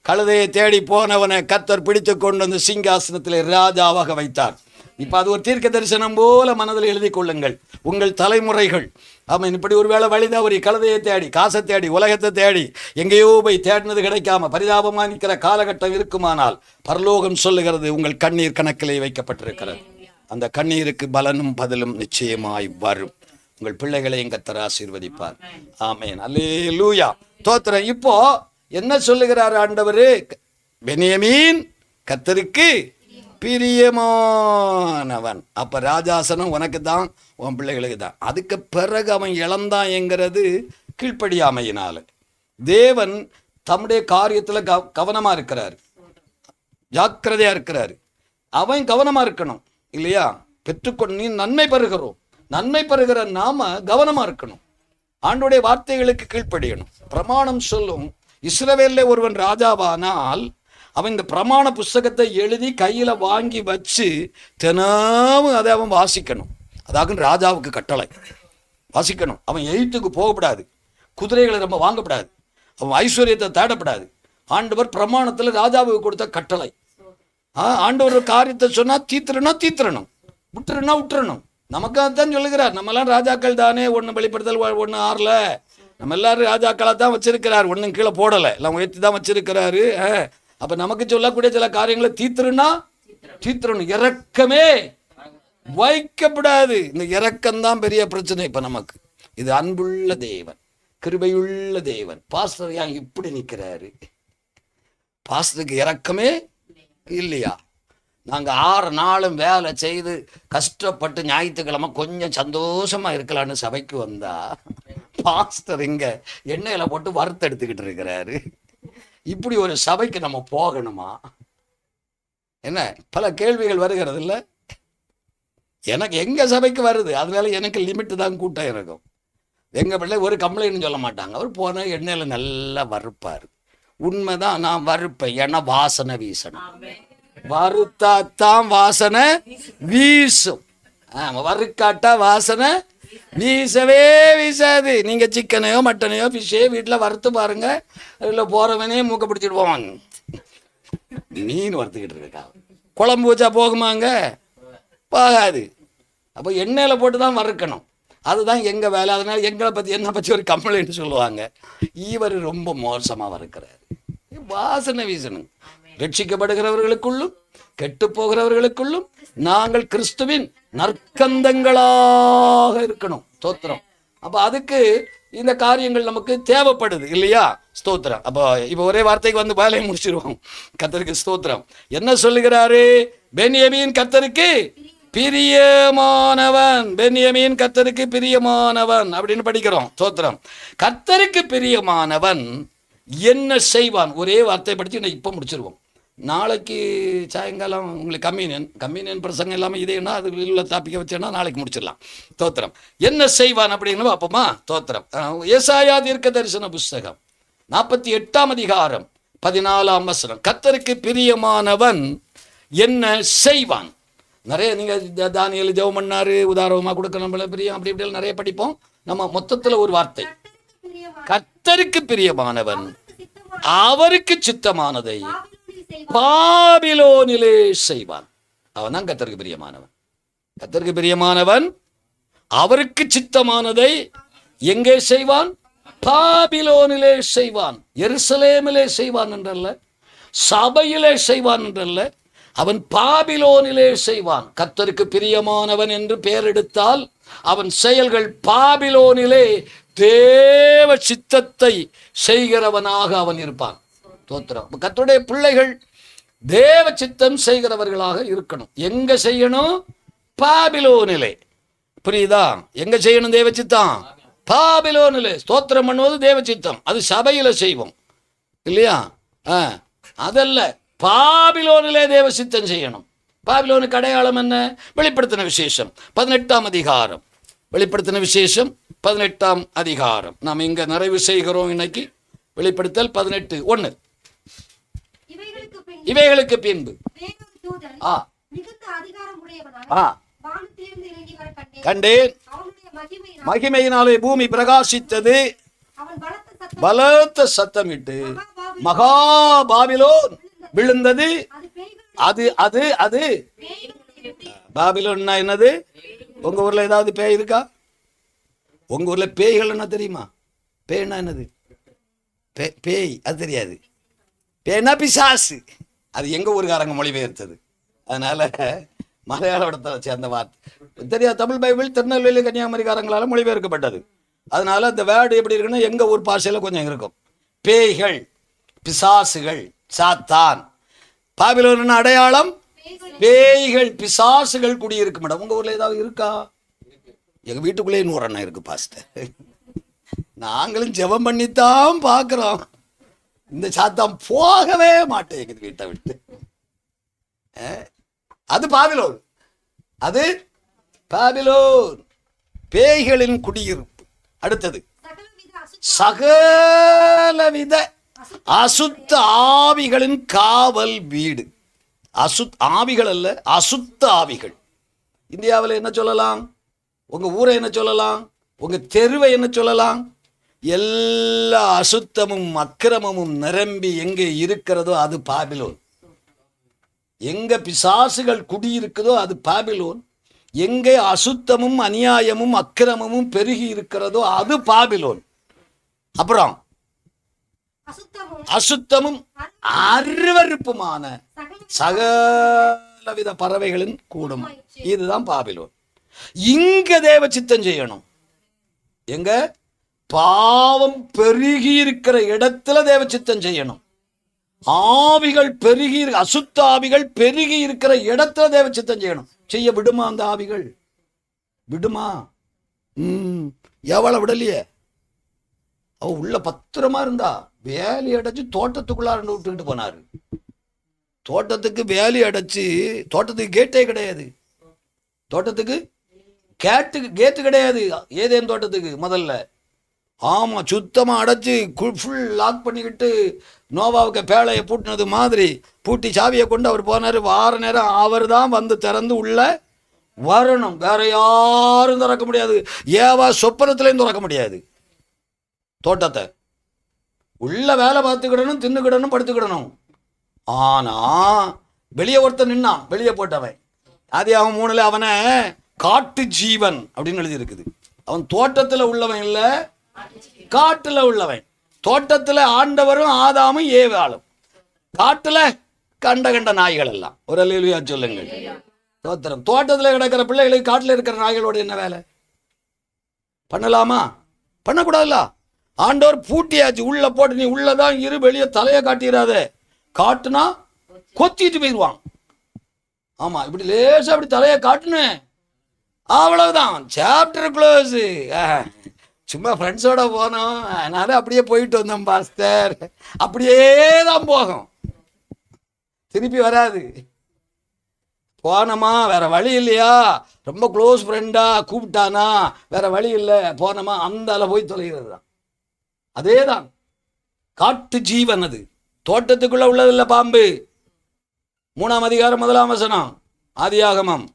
கழுதையை தேடி போனவனை கர்த்தர் பிடித்து கொண்டு வந்து சிங்காசனத்திலே ராஜாவாக வைத்தார். இப்ப அது ஒரு தீர்க்க தரிசனம் போல மனதில் எழுதி கொள்ளுங்கள். உங்கள் தலைமுறைகள் அவன் இப்படி ஒரு வேளை வழிதவறி கழுதையை தேடி, காசை தேடி, உலகத்தை தேடி எங்கேயோ போய் தேடினது கிடைக்காம பரிதாபமாக நிற்கிற காலகட்டம் இருக்குமானால் பரலோகம் சொல்லுகிறது, உங்கள் கண்ணீர் கணக்கிலே வைக்கப்பட்டிருக்கிறது. அந்த கண்ணீருக்கு பலனும் பதிலும் நிச்சயமாய் வரும். உங்கள் பிள்ளைகளை கர்த்தர் ஆசீர்வதிப்பார். ஆமென், அல்லேலூயா, தோத்திரம். இப்போ என்ன சொல்லுகிறார் ஆண்டவர்? பென்யமீன் கர்த்தருக்கு பிரியமானவன். அப்ப ராஜாசனம் உனக்கு தான், உன் பிள்ளைகளுக்கு தான். அதுக்கு பிறகு அவன் இழந்தான் என்கிறது கீழ்ப்படியாமையினால. தேவன் தம்முடைய காரியத்துல கவனமா இருக்கிறார், ஜாக்கிரதையா இருக்கிறார். அவன் கவனமா இருக்கணும் இல்லையா? பெற்றுக்கொண்டு நீ நன்மை பெறுகிறோம், நன்மை பெறுகிற நாம கவனமா இருக்கணும். ஆண்டவருடைய வார்த்தைகளுக்கு கீழ்ப்படியணும். பிரமாணம் சொல்லும், இஸ்ரவேல்ல ஒருவன் ராஜாவானால் அவன் இந்த பிரமாண புஸ்தகத்தை எழுதி கையில வாங்கி வச்சு தினமும் அதை அவன் வாசிக்கணும். அதாக ராஜாவுக்கு கட்டளை, வாசிக்கணும். அவன் எயித்துக்கு போகப்படாது, குதிரைகளை ரொம்ப வாங்கப்படாது, அவன் ஐஸ்வர்யத்தை தேடப்படாது. ஆண்டவர் பிரமாணத்துல ராஜாவுக்கு கொடுத்த கட்டளை. ஆண்டவர் காரியத்தை சொன்னா தீத்துறணும், விட்டுருன்னா விட்டுறணும். நமக்கு தான் சொல்லுகிறார். நம்மெல்லாம் ராஜாக்கள் தானே, ஒன்று வெளிப்படுத்தல் 1:6 நம்ம எல்லாரும் ராஜாக்களை தான் வச்சிருக்கிறார், ஒன்றும் கீழே போடலை, எல்லாம் உயர்த்தி தான் வச்சிருக்கிறாரு. அப்ப நமக்கு சொல்லக்கூடிய சில காரியங்களை தீத்துறணும். இறக்கமே வைக்கப்படாது. இந்த இறக்கம்தான் பெரிய பிரச்சனை இப்ப நமக்கு. இது அன்புள்ள தேவன், கிருபையுள்ள தேவன். பாஸ்டர் ஏன் இப்படி நிற்கிறாரு? பாஸ்டருக்கு இறக்கமே இல்லையா? நாங்க 6 நாளும் வேலை செய்து கஷ்டப்பட்டு ஞாயிற்றுக்கிழமை கொஞ்சம் சந்தோஷமா இருக்கலான்னு சபைக்கு வந்தா பாஸ்டர் இங்க எண்ணெயில போட்டு வறுத்து எடுத்துக்கிட்டு இருக்கிறாரு. இப்படி ஒரு சபைக்கு நம்ம போகணுமா? என்ன பல கேள்விகள் வருகிறது இல்லை? எனக்கு எங்க சபைக்கு வருது, அதனால எனக்கு லிமிட் தான் கூட்டம் இருக்கும். எங்க பிள்ளை ஒரு கம்ப்ளைண்ட் சொல்ல மாட்டாங்க. அவர் போன எண்ணெயில நல்லா வறுப்பாரு. உண்மைதான், நான் வறுப்பேன், ஏன்னா வாசனை வீசணும். வறுத்தாத்தான் வாசனை வீசும். வறுக்காட்டா வாசனை வீசவே வீசாது. நீங்க சிக்கனையோ மட்டனையோ ஃபிஷ்ஷையோ வீட்டில் வறுத்து பாருங்க, அதில் போறவனே மூக்க பிடிச்சிட்டு போவாங்க. மீன் வறுத்துக்கிட்டு இருக்கா, குழம்பு வச்சா போகுமாங்க? போகாது. அப்போ எண்ணெயில் போட்டு தான் வறுக்கணும். அதுதான் எங்கள் வேலை. அதனால எங்களை பற்றி என்னை பற்றி ஒரு கம்ப்ளைண்ட் சொல்லுவாங்க, இவர் ரொம்ப மோசமாக வறுக்கிறாரு. வாசனை வீசணும். ரட்சிக்கப்படுகிறவர்களுக்குள்ளும் கெட்டு போகிறவர்களுக்குள்ளும் நாங்கள் கிறிஸ்துவின் நற்கந்தங்களாக இருக்கணும். ஸ்தோத்திரம். அப்போ அதுக்கு இந்த காரியங்கள் நமக்கு தேவைப்படுது இல்லையா? ஸ்தோத்திரம். அப்போ இப்போ ஒரே வார்த்தைக்கு வந்து வேலையை முடிச்சிருவோம். கர்த்தருக்கு ஸ்தோத்திரம். என்ன சொல்லுகிறாரு? பென்யமீன் கர்த்தருக்கு பிரியமானவன். பென்யமீன் கர்த்தருக்கு பிரியமானவன் அப்படின்னு படிக்கிறோம். ஸ்தோத்திரம். கர்த்தருக்கு பிரியமானவன் என்ன செய்வான்? ஒரே வார்த்தை படித்து இப்போ முடிச்சிருவோம். நாளைக்கு சாயங்காலம் உங்களுக்கு கம்யூனியன் பிரசங்கம் இல்லாமல் இதேன்னா அது உள்ள டாப்பிக்கை வச்சேன்னா நாளைக்கு முடிச்சிடலாம். தோத்திரம். என்ன செய்வான் அப்படின்னு பார்ப்போமா? தோத்திரம். ஏசாயா தீர்க்க தரிசன புஸ்தகம் 48ஆம் அதிகாரம் 14ஆம் வசனம். கர்த்தருக்கு பிரியமானவன் என்ன செய்வான்? நிறைய நீங்கள் தானியேல் ஜெபம் பண்ணாரு, உதாரணமாக கொடுக்கணும் பிரியம் அப்படி இப்படி நிறைய படிப்போம். நம்ம மொத்தத்தில் ஒரு வார்த்தை, கர்த்தருக்கு பிரியமானவன் அவருக்கு சித்தமானதை பாபிலோனிலே செய்வான். அவன் தான் கர்த்தருக்கு பிரியமானவன். கர்த்தருக்கு பிரியமானவன் அவருக்கு சித்தமானதை எங்கே செய்வான்? பாபிலோனிலே செய்வான். எருசலேமிலே செய்வான் என்றல்ல, சபையிலே செய்வான் என்றல்ல, அவன் பாபிலோனிலே செய்வான். கர்த்தருக்கு பிரியமானவன் என்று பெயர் எடுத்தால் அவன் செயல்கள் பாபிலோனிலே தேவ சித்தத்தை செய்கிறவனாக அவன் இருப்பான். தோத்திரம். கர்த்தருடைய பிள்ளைகள் தேவ சித்தம் செய்கிறவர்களாக இருக்கணும். எங்க செய்யணும்? பாபிலோனிலே. புரியுதா? எங்க செய்யணும் தேவ சித்தம்? பாபிலோனிலே. ஸ்தோத்திரம் பண்ணுவது தேவ சித்தம். அது சபையில செய்வோம் இல்லையா? அதல்ல, பாபிலோனிலே தேவ சித்தம் செய்யணும். பாபிலோனுக்கு அடையாளம் என்ன? வெளிப்படுத்தின விசேஷம் 18ஆம் அதிகாரம். வெளிப்படுத்தின விசேஷம் 18ஆம் அதிகாரம். நாம் இங்க நிறைவு செய்கிறோம் இன்னைக்கு. வெளிப்படுத்தல் 18:1. இவைகளுக்கு பின்பு கண்டேன், மகிமையினாலே பூமி பிரகாசித்தது, பலத்த சத்தமிட்டு மகா பாபிலோன் விழுந்தது. அது அது அது பாபிலோன்னா என்னது? உங்க ஊர்ல ஏதாவது பேய் இருக்கா? உங்க ஊர்ல பேய்கள் என்ன தெரியுமா? பேய்னா என்னது? பேய் அது தெரியாது. பேய்னா பிசாசு. அது எங்க ஊருக்காரங்க மொழிபெயர்த்தது. அதனால மலையாள இடத்தை வச்சு அந்த வார்த்தை தெரியாது. தமிழ் பைபிள் திருநெல்வேலி கன்னியாகுமரிக்காரங்களால மொழிபெயர்க்கப்பட்டது. அதனால அந்த வேர்டு எப்படி இருக்குன்னா எங்க ஊர் பாஷையில கொஞ்சம் இருக்கும். பேய்கள், பிசாசுகள், சாத்தான். பாபிலோன் அடையாளம் பேய்கள், பிசாசுகள் குடியிருக்கும் இடம். உங்க ஊர்ல ஏதாவது இருக்கா? எங்க வீட்டுக்குள்ளே இன்னொரு அண்ணன் இருக்கு பாஸ்டர். நாங்களும் ஜெபம் பண்ணித்தான் பார்க்கிறோம். இந்த சாத்தான் போகவே மாட்டேங்குது வீட்டை விட்டு. அது பாபிலோன். அது பாபிலோன், பேய்களின் குடியிருப்பு. அடுத்தது சகலவித அசுத்த ஆவிகளின் காவல் வீடு. ஆவிகள் அல்ல, அசுத்த ஆவிகள். இந்தியாவில் என்ன சொல்லலாம்? உங்க ஊரை என்ன சொல்லலாம்? உங்க தெருவை என்ன சொல்லலாம்? எல்லா அசுத்தமும் அக்கிரமமும் நிரம்பி எங்கே இருக்கிறதோ அது பாபிலோன். எங்க பிசாசுகள் குடியிருக்குதோ அது பாபிலோன். எங்கே அசுத்தமும் அநியாயமும் அக்கிரமமும் பெருகி இருக்கிறதோ அது பாபிலோன். அப்புறம் அசுத்தமும் அருவருப்புமான சகலவித பறவைகளின் கூடும். இதுதான் பாபிலோன். இங்க தேவ சித்தம் செய்யணும். எங்க பாவம் பெருகி இருக்கிற இடத்துல தேவ சித்தம் செய்யணும். ஆவிகள் பெருகி, அசுத்த ஆவிகள் பெருகி இருக்கிற இடத்துல தேவ சித்தம் செய்யணும். செய்ய விடுமா அந்த ஆவிகள்? விடுமா? எவ்வளவு விடலையே. அவ உள்ள பத்திரமா இருந்தா. வேலி அடைச்சு தோட்டத்துக்குள்ளார விட்டுக்கிட்டு போனாரு. தோட்டத்துக்கு வேலி அடைச்சு, தோட்டத்துக்கு கேட்டே கிடையாது. தோட்டத்துக்கு கேட்டு கிடையாது. ஏதேன் தோட்டத்துக்கு முதல்ல ஆமாம், சுத்தமாக அடைச்சி ஃபுல் லாக் பண்ணிக்கிட்டு நோவாவுக்கு பேழையை பூட்டினது மாதிரி பூட்டி சாவியை கொண்டு அவர் போனார். வார நேரம் அவர் தான் வந்து திறந்து உள்ள வரணும், வேற யாரும் திறக்க முடியாது. ஏவா சொப்பனத்துலேயும் திறக்க முடியாது. தோட்டத்தை உள்ள வேலை பார்த்துக்கிடணும், தின்னுக்கிடணும், படுத்துக்கிடணும். ஆனால் வெளியே ஒருத்தன் நின்னான், வெளியே போட்டவன். அது அவன் 3ல் அவனை காட்டு ஜீவன் அப்படின்னு எழுதி இருக்குது. அவன் தோட்டத்தில் உள்ளவன் இல்லை, காட்டில் உள்ளவன். தோட்டத்தில் ஆண்டவரும் ஆதாமும் ஏவாளும், காட்டில் கண்ட நாய்கள் எல்லாம். ஒரு அல்லேலூயா சொல்லுங்கள். தோத்திரம். தோட்டத்தில் கிடக்கிற பிள்ளைகளுக்கு காட்டில் இருக்கிற நாய்களோட என்ன வேலை? பண்ணலாமா? பண்ணக்கூடாதுல்ல. ஆண்டவர் பூட்டியாச்சு, உள்ள போட்டு நீ உள்ளதான் இரு, வெளியே தலையை காட்டிடாத. காட்டுனா கொத்திட்டு போயிடுவான். ஆமா, இப்படி லேசா அப்படி தலையை காட்டுன்னு அவ்வளவுதான், சாப்டர் க்ளோஸ். சும்மா ஃப்ரெண்ட்ஸோட போனோம், அதனால அப்படியே போயிட்டு வந்தோம் பாஸ்டர், அப்படியே தான் போகும், திருப்பி வராது. போனோமா, வேற வழி இல்லையா, ரொம்ப க்ளோஸ் ஃப்ரெண்டா கூப்பிட்டானா, வேற வழி இல்லை, போனோமா அந்த போய் தொலைகிறது தான். அதே தான் காட்டு ஜீவன். அது தோட்டத்துக்குள்ள உள்ளதில்லை பாம்பு. 3ஆம் அதிகாரம் 1ஆம் வசனம் ஆதியாகமம்.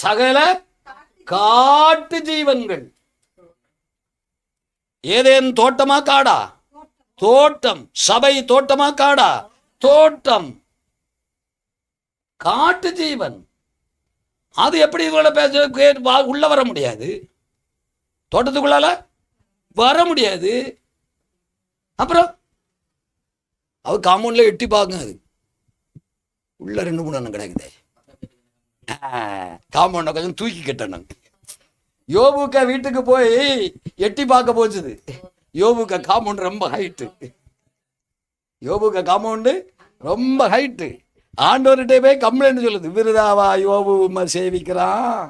சகல காட்டு ஜீவன்கள். ஏதேன் தோட்டமா காடா? தோட்டம். சபை தோட்டமா காடா? தோட்டம். காட்டு ஜீவன். அது எப்படி இதோட பேச உள்ள வர முடியாது, தோட்டத்துக்குள்ளால வர முடியாது. அப்புறம் அவ காம்பவுண்ட்ல எட்டி பார்க்க, அது உள்ள 2-3 அண்ணன் கிடைக்குது. காம்பவுண்ட கொஞ்சம் தூக்கி கட்டணும். யோபுக்க வீட்டுக்கு போய் எட்டி பார்க்க போச்சுது. யோபுக்க காம்பவுண்ட் ரொம்ப ஹைட்டு. யோபுக்க காம்பவுண்டு ரொம்ப ஹைட்டு. ஆண்டவர்கிட்ட போய் கம்ப்ளைண்ட் சொல்லுது, விருதாவா யோபு சேவிக்கிறான்,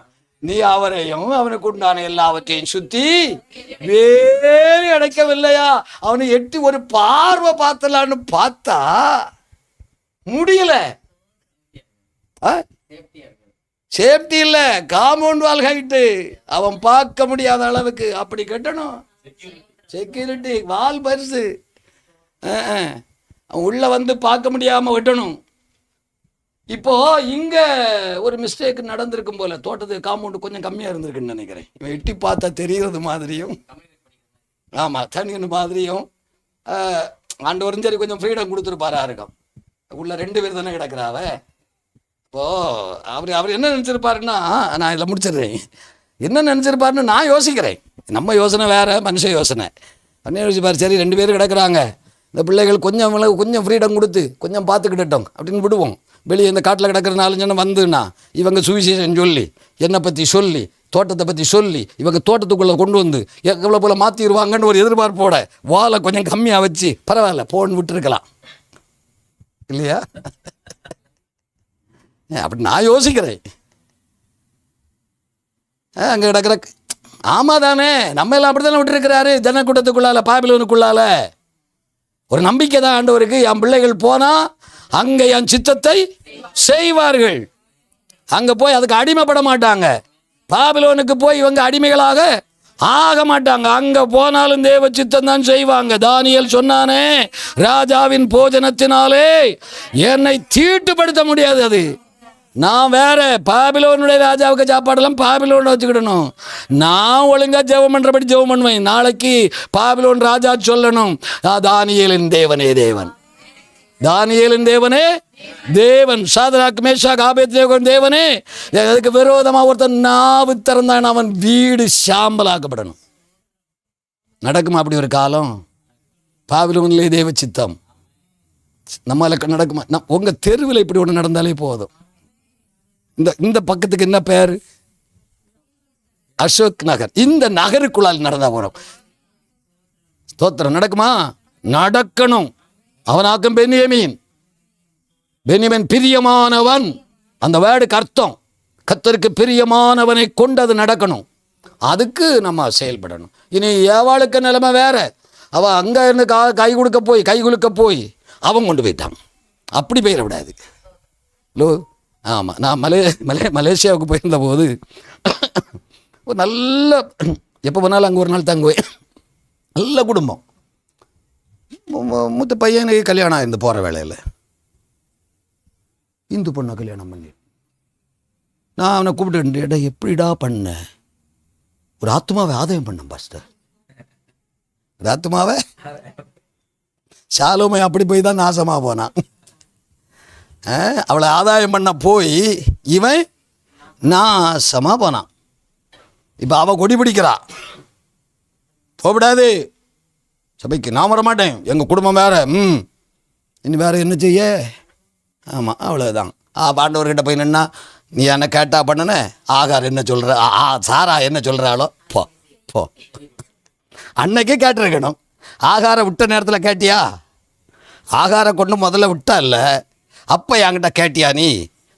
நீ அவரையும் அவனுக்கு உண்டான எல்லாவற்றையும் சுத்தி வேறு அடைக்கவில்லையா? அவனை எட்டி ஒரு பார்வை பார்த்தலான்னு பார்த்தா முடியல. சேஃப்டி இல்ல, காம்பவுண்ட் வால் ஹைட்டு, அவன் பார்க்க முடியாத அளவுக்கு அப்படி கட்டணும். செக்யூரிட்டி வால் பரிசு, அவன் உள்ள வந்து பார்க்க முடியாம வெட்டணும். இப்போ இங்க ஒரு மிஸ்டேக் நடந்திருக்கும் போல, தோட்டத்துக்கு காம்பவுண்ட் கொஞ்சம் கம்மியா இருந்திருக்குன்னு நினைக்கிறேன். இவன் எட்டி பார்த்தா தெரிகிறது மாதிரியும், ஆமா தனியன் மாதிரியும் ஆண்டவரும் சரி கொஞ்சம் ஃப்ரீடம் கொடுத்துருப்பாரா இருக்கும். உள்ள 2 பேர் தானே கிடக்குறாவ. இப்போ அவர் என்ன நினைச்சிருப்பாருன்னா, நான் இதில் முடிச்சிடுறேன், என்ன நினைச்சிருப்பாருன்னு நான் யோசிக்கிறேன். நம்ம யோசனை வேற, மனுஷ யோசனை. என்ன யோசிப்பார், சரி 2 பேர் கிடக்குறாங்க, இந்த பிள்ளைகள் கொஞ்சம் ஃப்ரீடம் கொடுத்து கொஞ்சம் பார்த்துக்கிட்டோம் அப்படின்னு விடுவோம். வெளியே இந்த காட்டில் கிடக்கிற 4 ஜனம் வந்துன்னா இவங்க சுவிசேஷம் சொல்லி, என்னை பற்றி சொல்லி, தோட்டத்தை பற்றி சொல்லி, இவங்க தோட்டத்துக்குள்ளே கொண்டு வந்து எவ்வளோ போல் மாற்றிடுவாங்கன்னு ஒரு எதிர்பார்ப்போட வாழை கொஞ்சம் கம்மியாக வச்சு பரவாயில்ல போன்னு விட்டுருக்கலாம் இல்லையா? அப்படி நான் யோசிக்கிறேன். அங்கே கிடக்கிற ஆமா தானே, நம்ம எல்லாம் அப்படி தானே விட்டுருக்கிறாரு. ஜனக்கூட்டத்துக்குள்ளால, பாபிலோனுக்குள்ளால ஒரு நம்பிக்கை தான் ஆண்டவருக்கு. என் பிள்ளைகள் போனால் அங்கே என் சித்தத்தை செய்வார்கள். அங்கே போய் அதுக்கு அடிமைப்பட மாட்டாங்க. பாபிலோனுக்கு போய் இவங்க அடிமைகளாக ஆக மாட்டாங்க. அங்கே போனாலும் தேவ சித்தம் தான் செய்வாங்க. தானியேல் சொன்னானே, ராஜாவின் போஜனத்தினாலே என்னை தீட்டுப்படுத்த முடியாது. அது நான் வேற, பாபிலோனுடைய ராஜாவுக்கு சாப்பாடெல்லாம் பாபிலோன் வச்சுக்கிடணும். நான் ஒழுங்கா ஜெபம் பண்றபடி ஜெபம் பண்ணுவேன். நாளைக்கு பாபிலோன் ராஜா சொல்லணும், தானியேலின் தேவனே தேவன், தானியேலின் தேவனே தேவன், சாதராக் மேஷாக் ஆபேத்நேகோவின் தேவனே. அதுக்கு விரோதமாக ஒருத்தன் நாவு திறந்தான், அவன் வீடு சாம்பலாக்கப்படணும். நடக்குமா அப்படி ஒரு காலம்? பாபிலோனிலே தேவ சித்தம் நம்மளுக்கு நடக்குமா? உங்க தெருவில் இப்படி ஒன்று நடந்தாலே போதும். இந்த பக்கத்துக்கு என்ன பேர்? அசோக் நகர். இந்த நகருக்குள்ளால் நடந்தா போறோம். ஸ்தோத்திரம். நடக்குமா? நடக்கணும். அவனாக்கும் பென்யமீன். பென்யமீன் பிரியமானவன். அந்த வேர்டுக்கு அர்த்தம் கர்த்தருக்கு பிரியமானவனை கொண்டு அது நடக்கணும். அதுக்கு நம்ம செயல்படணும். இனி ஏவாளுக்கு நிலைமை வேற. அவள் அங்கே இருந்து கை குலுக்க போய் அவன் கொண்டு போயிட்டான். அப்படி போயிடக்கூடாது. லோ ஆமாம், நான் மலேசியாவுக்கு போயிருந்த போது ஒரு நல்ல, எப்போ போனாலும் அங்கே ஒரு நாள் தங்குவேன். நல்ல குடும்பம். மூத்த பையனுக்கு கல்யாணம் ஆயிருந்து போகிற வேலையில் இந்து பொண்ணை கல்யாணம் பண்ணி நான் அவனை கூப்பிட்டு, எப்படிடா பண்ண? ஒரு ஆத்மாவை ஆதாயம் பண்ணேன் பாஸ்டர். ஒரு ஆத்மாவை சாலோமை அப்படி போய் தான் நாசமாக போனான். அவளை ஆதாயம் பண்ண போய் இவன் நாசமாக போனான். இப்போ அவள் கொடி பிடிக்கிறா, போகக்கூடாது சபைக்கு, நான் வரமாட்டேன், எங்கள் குடும்பம் வேறு, இனி வேறு என்ன செய்ய? ஆமாம், அவ்வளோதான். பாண்டவர்கிட்ட போய் நின்னா, நீ என்ன கேட்டா பண்ணன, ஆகார் என்ன சொல்கிற, சாரா என்ன சொல்கிறாளோ போ போ. அன்னைக்கே கேட்டிருக்கணும். ஆகாரை விட்ட நேரத்தில் கேட்டியா? ஆகாரை கொண்டு முதல்ல விட்டா இல்லை, அப்போ என்கிட்ட கேட்டியா நீ?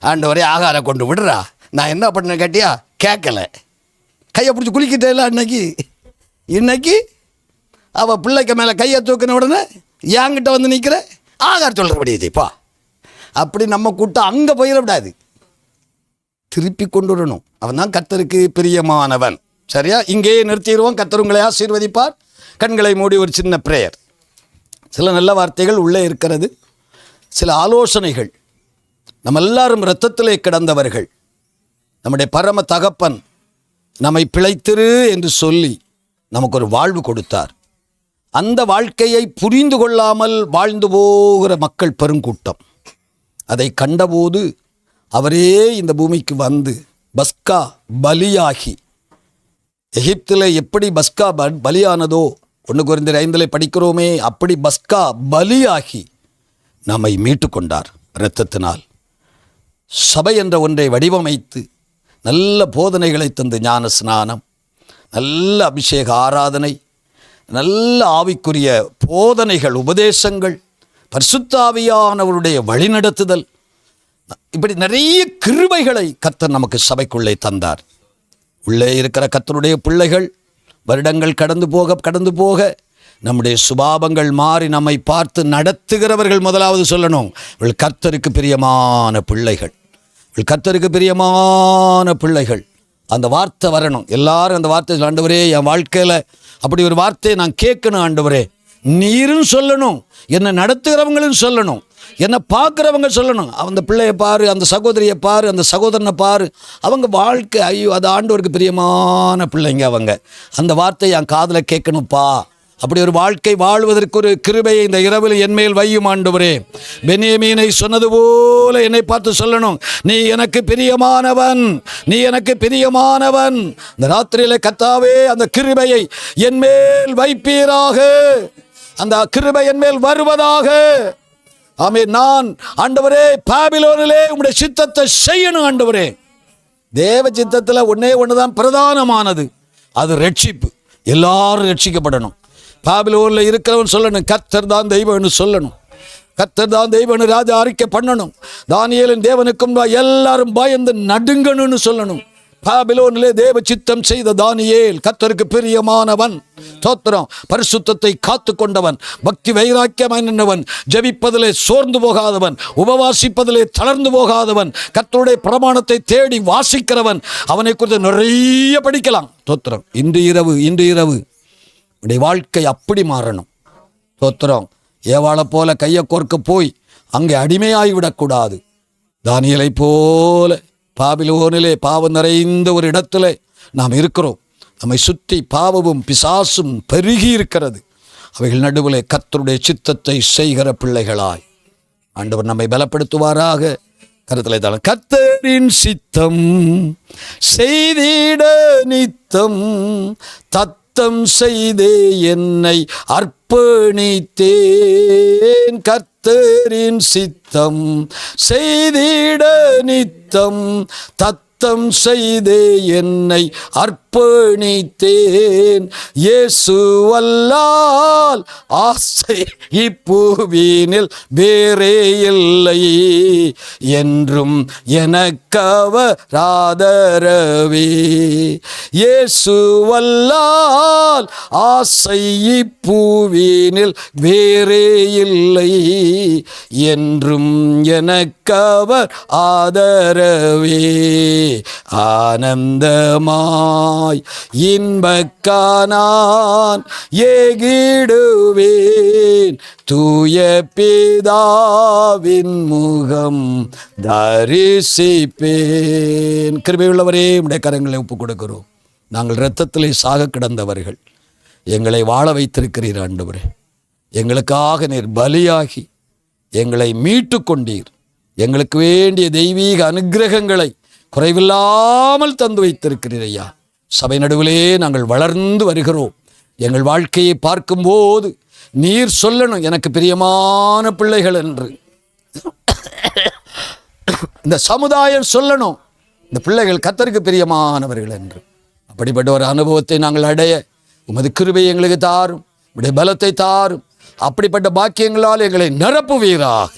ஆண்டவரே ஆகாரை கொண்டு விடுறா, நான் என்ன பண்ண கேட்டியா? கேட்கலை. கையை பிடிச்சி குளிக்கிட்டே இல்லை அன்னைக்கு. இன்னைக்கு அவள் பிள்ளைக்கு மேலே கையை தூக்கின உடனே என்கிட்ட வந்து நிற்கிற, ஆகார் சொல்கிறபடி இதுப்பா. அப்படி நம்ம கூட்டம் அங்கே போயிடக்கூடாது, திருப்பி கொண்டு வரணும். அவன் தான் கர்த்தருக்கு பிரியமானவன். சரியா? இங்கேயே நிறுத்திடுவோம். கர்த்தர் உங்களை ஆசீர்வதிப்பார். கண்களை மூடி ஒரு சின்ன பிரேயர். சில நல்ல வார்த்தைகள் உள்ளே இருக்கிறது, சில ஆலோசனைகள். நம்ம எல்லாரும் இரத்தத்திலே கிடந்தவர்கள். நம்முடைய பரம தகப்பன் நம்மை பிழைத்திரு என்று சொல்லி நமக்கு ஒரு வாழ்வு கொடுத்தார். அந்த வாழ்க்கையை புரிந்து கொள்ளாமல் வாழ்ந்து போகிற மக்கள் பெருங்கூட்டம். அதை கண்டபோது அவரே இந்த பூமிக்கு வந்து பஸ்கா பலியாகி, எகிப்தில் எப்படி பஸ்கா பலியானதோ 1 கொரிந்தியர் 5 படிக்கிறோமே, அப்படி பஸ்கா பலியாகி நம்மை மீட்டு கொண்டார் இரத்தத்தினால். சபை என்ற ஒன்றை வடிவமைத்து நல்ல போதனைகளை தந்து, ஞான ஸ்நானம், நல்ல அபிஷேக ஆராதனை, நல்ல ஆவிக்குரிய போதனைகள், உபதேசங்கள், பரிசுத்த ஆவியானவருடைய வழிநடத்துதல், இப்படி நிறைய கிருபைகளை கர்த்தர் நமக்கு சபைக்குள்ளே தந்தார். உள்ளே இருக்கிற கர்த்தருடைய பிள்ளைகள் வருடங்கள் கடந்து போக நம்முடைய சுபாவங்கள் மாறி நம்மை பார்த்து நடத்துகிறவர்கள் முதலாவது சொல்லணும், இவள் கர்த்தருக்கு பிரியமான பிள்ளைகள், இவள் கர்த்தருக்கு பிரியமான பிள்ளைகள். அந்த வார்த்தை வரணும். எல்லாரும் அந்த வார்த்தை, ஆண்டவரே என் வாழ்க்கையில் அப்படி ஒரு வார்த்தையை நான் கேட்கணும் ஆண்டவரே. நீரும் சொல்லணும், என்னை நடத்துகிறவங்களும் சொல்லணும், என்னை பார்க்குறவங்க சொல்லணும். அந்த பிள்ளையை பாரு, அந்த சகோதரியை பாரு, அந்த சகோதரனை பாரு, அவங்க வாழ்க்கை, ஐயோ அது ஆண்டவருக்கு பிரியமான பிள்ளைங்க அவங்க. அந்த வார்த்தையை என் காதில் கேட்கணும்ப்பா. அப்படி ஒரு வாழ்க்கை வாழ்வதற்கு ஒரு கிருபையை இந்த இரவில் என்மேல் வையும் ஆண்டவரே. பென்யமீனை சொன்னது போல என்னை பார்த்து சொல்லணும், நீ எனக்கு பிரியமானவன், நீ எனக்கு பிரியமானவன். இந்த ராத்திரியில கர்த்தாவே அந்த கிருபையை என்மேல் வைப்பீராக, அந்த கிருபை என்மேல் வருவதாக. ஆமென். நான் ஆண்டவரே பாபிலோனிலே உம்முடைய சித்தத்தை செய்யணும் ஆண்டவரே. தேவ சித்தத்தில் ஒன்னே ஒன்றுதான் பிரதானமானது, அது ரட்சிப்பு. எல்லாரும் ரட்சிக்கப்படணும். பாபிலோனில் இருக்கிறவன் சொல்லணும், கர்த்தர் தான் தெய்வம்னு சொல்லணும், கர்த்தர் தான் தெய்வம்னு ராஜா அறிக்கை பண்ணணும். தானியேலின் தேவனுக்கும் எல்லாரும் பயந்து நடுங்கணும்னு சொல்லணும். பாபிலோனிலே தேவ சித்தம் செய்த தானியேல் கர்த்தருக்கு பிரியமானவன். தோத்திரம். பரிசுத்தத்தை காத்து கொண்டவன், பக்தி வைராக்கியமானவன், ஜெபிப்பதிலே சோர்ந்து போகாதவன், உபவாசிப்பதிலே தளர்ந்து போகாதவன், கர்த்தருடைய பிரமாணத்தை தேடி வாசிக்கிறவன். அவனை குறித்து நிறைய படிக்கலாம். தோத்திரம். இன்று இரவு உடைய வாழ்க்கை அப்படி மாறணும். தோத்திரம். ஏவாளை போல கையை கோர்க்க போய் அங்கே அடிமையாகிவிடக்கூடாது. தானியேலை போல பாபிலோனிலே பாவம் நிறைந்த ஒரு இடத்துல நாம் இருக்கிறோம். நம்மை சுற்றி பாவமும் பிசாசும் பெருகி இருக்கிறது. அவைகள் நடுவிலே கர்த்தருடைய சித்தத்தை செய்கிற பிள்ளைகளாய் ஆண்டவர் நம்மை பலப்படுத்துவாராக. கருத்தலை தாழ. கர்த்தரின் சித்தம் செய்திட நித்தம் தத்தம் செய்தே என்னை அர்ப்பணித்தேன். கர்த்தரின் சித்தம் செய்திட நித்தம் தத்தம் செய்தே என்னை அர்ப்பணித்தேன். இயேசுவல்லால் ஆசை இப்பூவினில் வேறே இல்லை, என்றும் எனக்கவர் ஆதரவே. இயேசுவல்லால் ஆசை இப்பூவினில் வேறே இல்லை, என்றும் எனக்கவர் ஆதரவே. ஆனந்தமா தேசமாய் இன்பக்கானான் ஏகிடுவேன், தூய பிதாவின் முகம் தரிசிப்பேன். கிருபையுள்ளவரே, உடைய கரங்களை ஒப்புக் கொடுக்கிறோம். நாங்கள் இரத்தத்திலே சாக கிடந்தவர்கள், எங்களை வாழ வைத்திருக்கிறீர் ஆண்டவரே. எங்களுக்காக நீர் பலியாகி எங்களை மீட்டு கொண்டீர். எங்களுக்கு வேண்டிய தெய்வீக அனுக்கிரகங்களை குறைவில்லாமல் தந்து வைத்திருக்கிறீர் ஐயா. சபை நடுவிலே நாங்கள் வளர்ந்து வருகிறோம். எங்கள் வாழ்க்கையை பார்க்கும்போது நீர் சொல்லணும், எனக்கு பிரியமான பிள்ளைகள் என்று. இந்த சமுதாயம் சொல்லணும், இந்த பிள்ளைகள் கர்த்தருக்கு பிரியமானவர்கள் என்று. அப்படிப்பட்ட ஒரு அனுபவத்தை நாங்கள் அடைய உமது கிருபை எங்களுக்கு தாரும், உடைய பலத்தை தாரும். அப்படிப்பட்ட பாக்கியங்களால் எங்களை நிரப்புவீராக.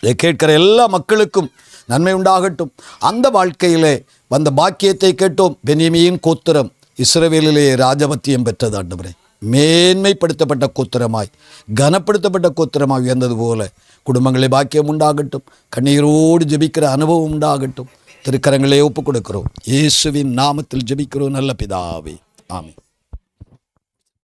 இதை கேட்கிற எல்லா மக்களுக்கும் நன்மை உண்டாகட்டும். அந்த வாழ்க்கையிலே வந்த பாக்கியத்தை கேட்டோம். பென்யமீன் கோத்திரம் இஸ்ரவேலிலே ராஜபத்தியம் பெற்றது ஆண்டவரே. மேன்மைப்படுத்தப்பட்ட கோத்திரமாய், கனப்படுத்தப்பட்ட கோத்திரமாய் உயர்ந்தது போல குடும்பங்களே பாக்கியம் உண்டாகட்டும். கண்ணீரோடு ஜெபிக்கிற அனுபவம் உண்டாகட்டும். திருக்கரங்களே ஒப்புக் கொடுக்கிறோம். இயேசுவின் நாமத்தில் ஜெபிக்கிறோம் நல்ல பிதாவே, ஆமென்.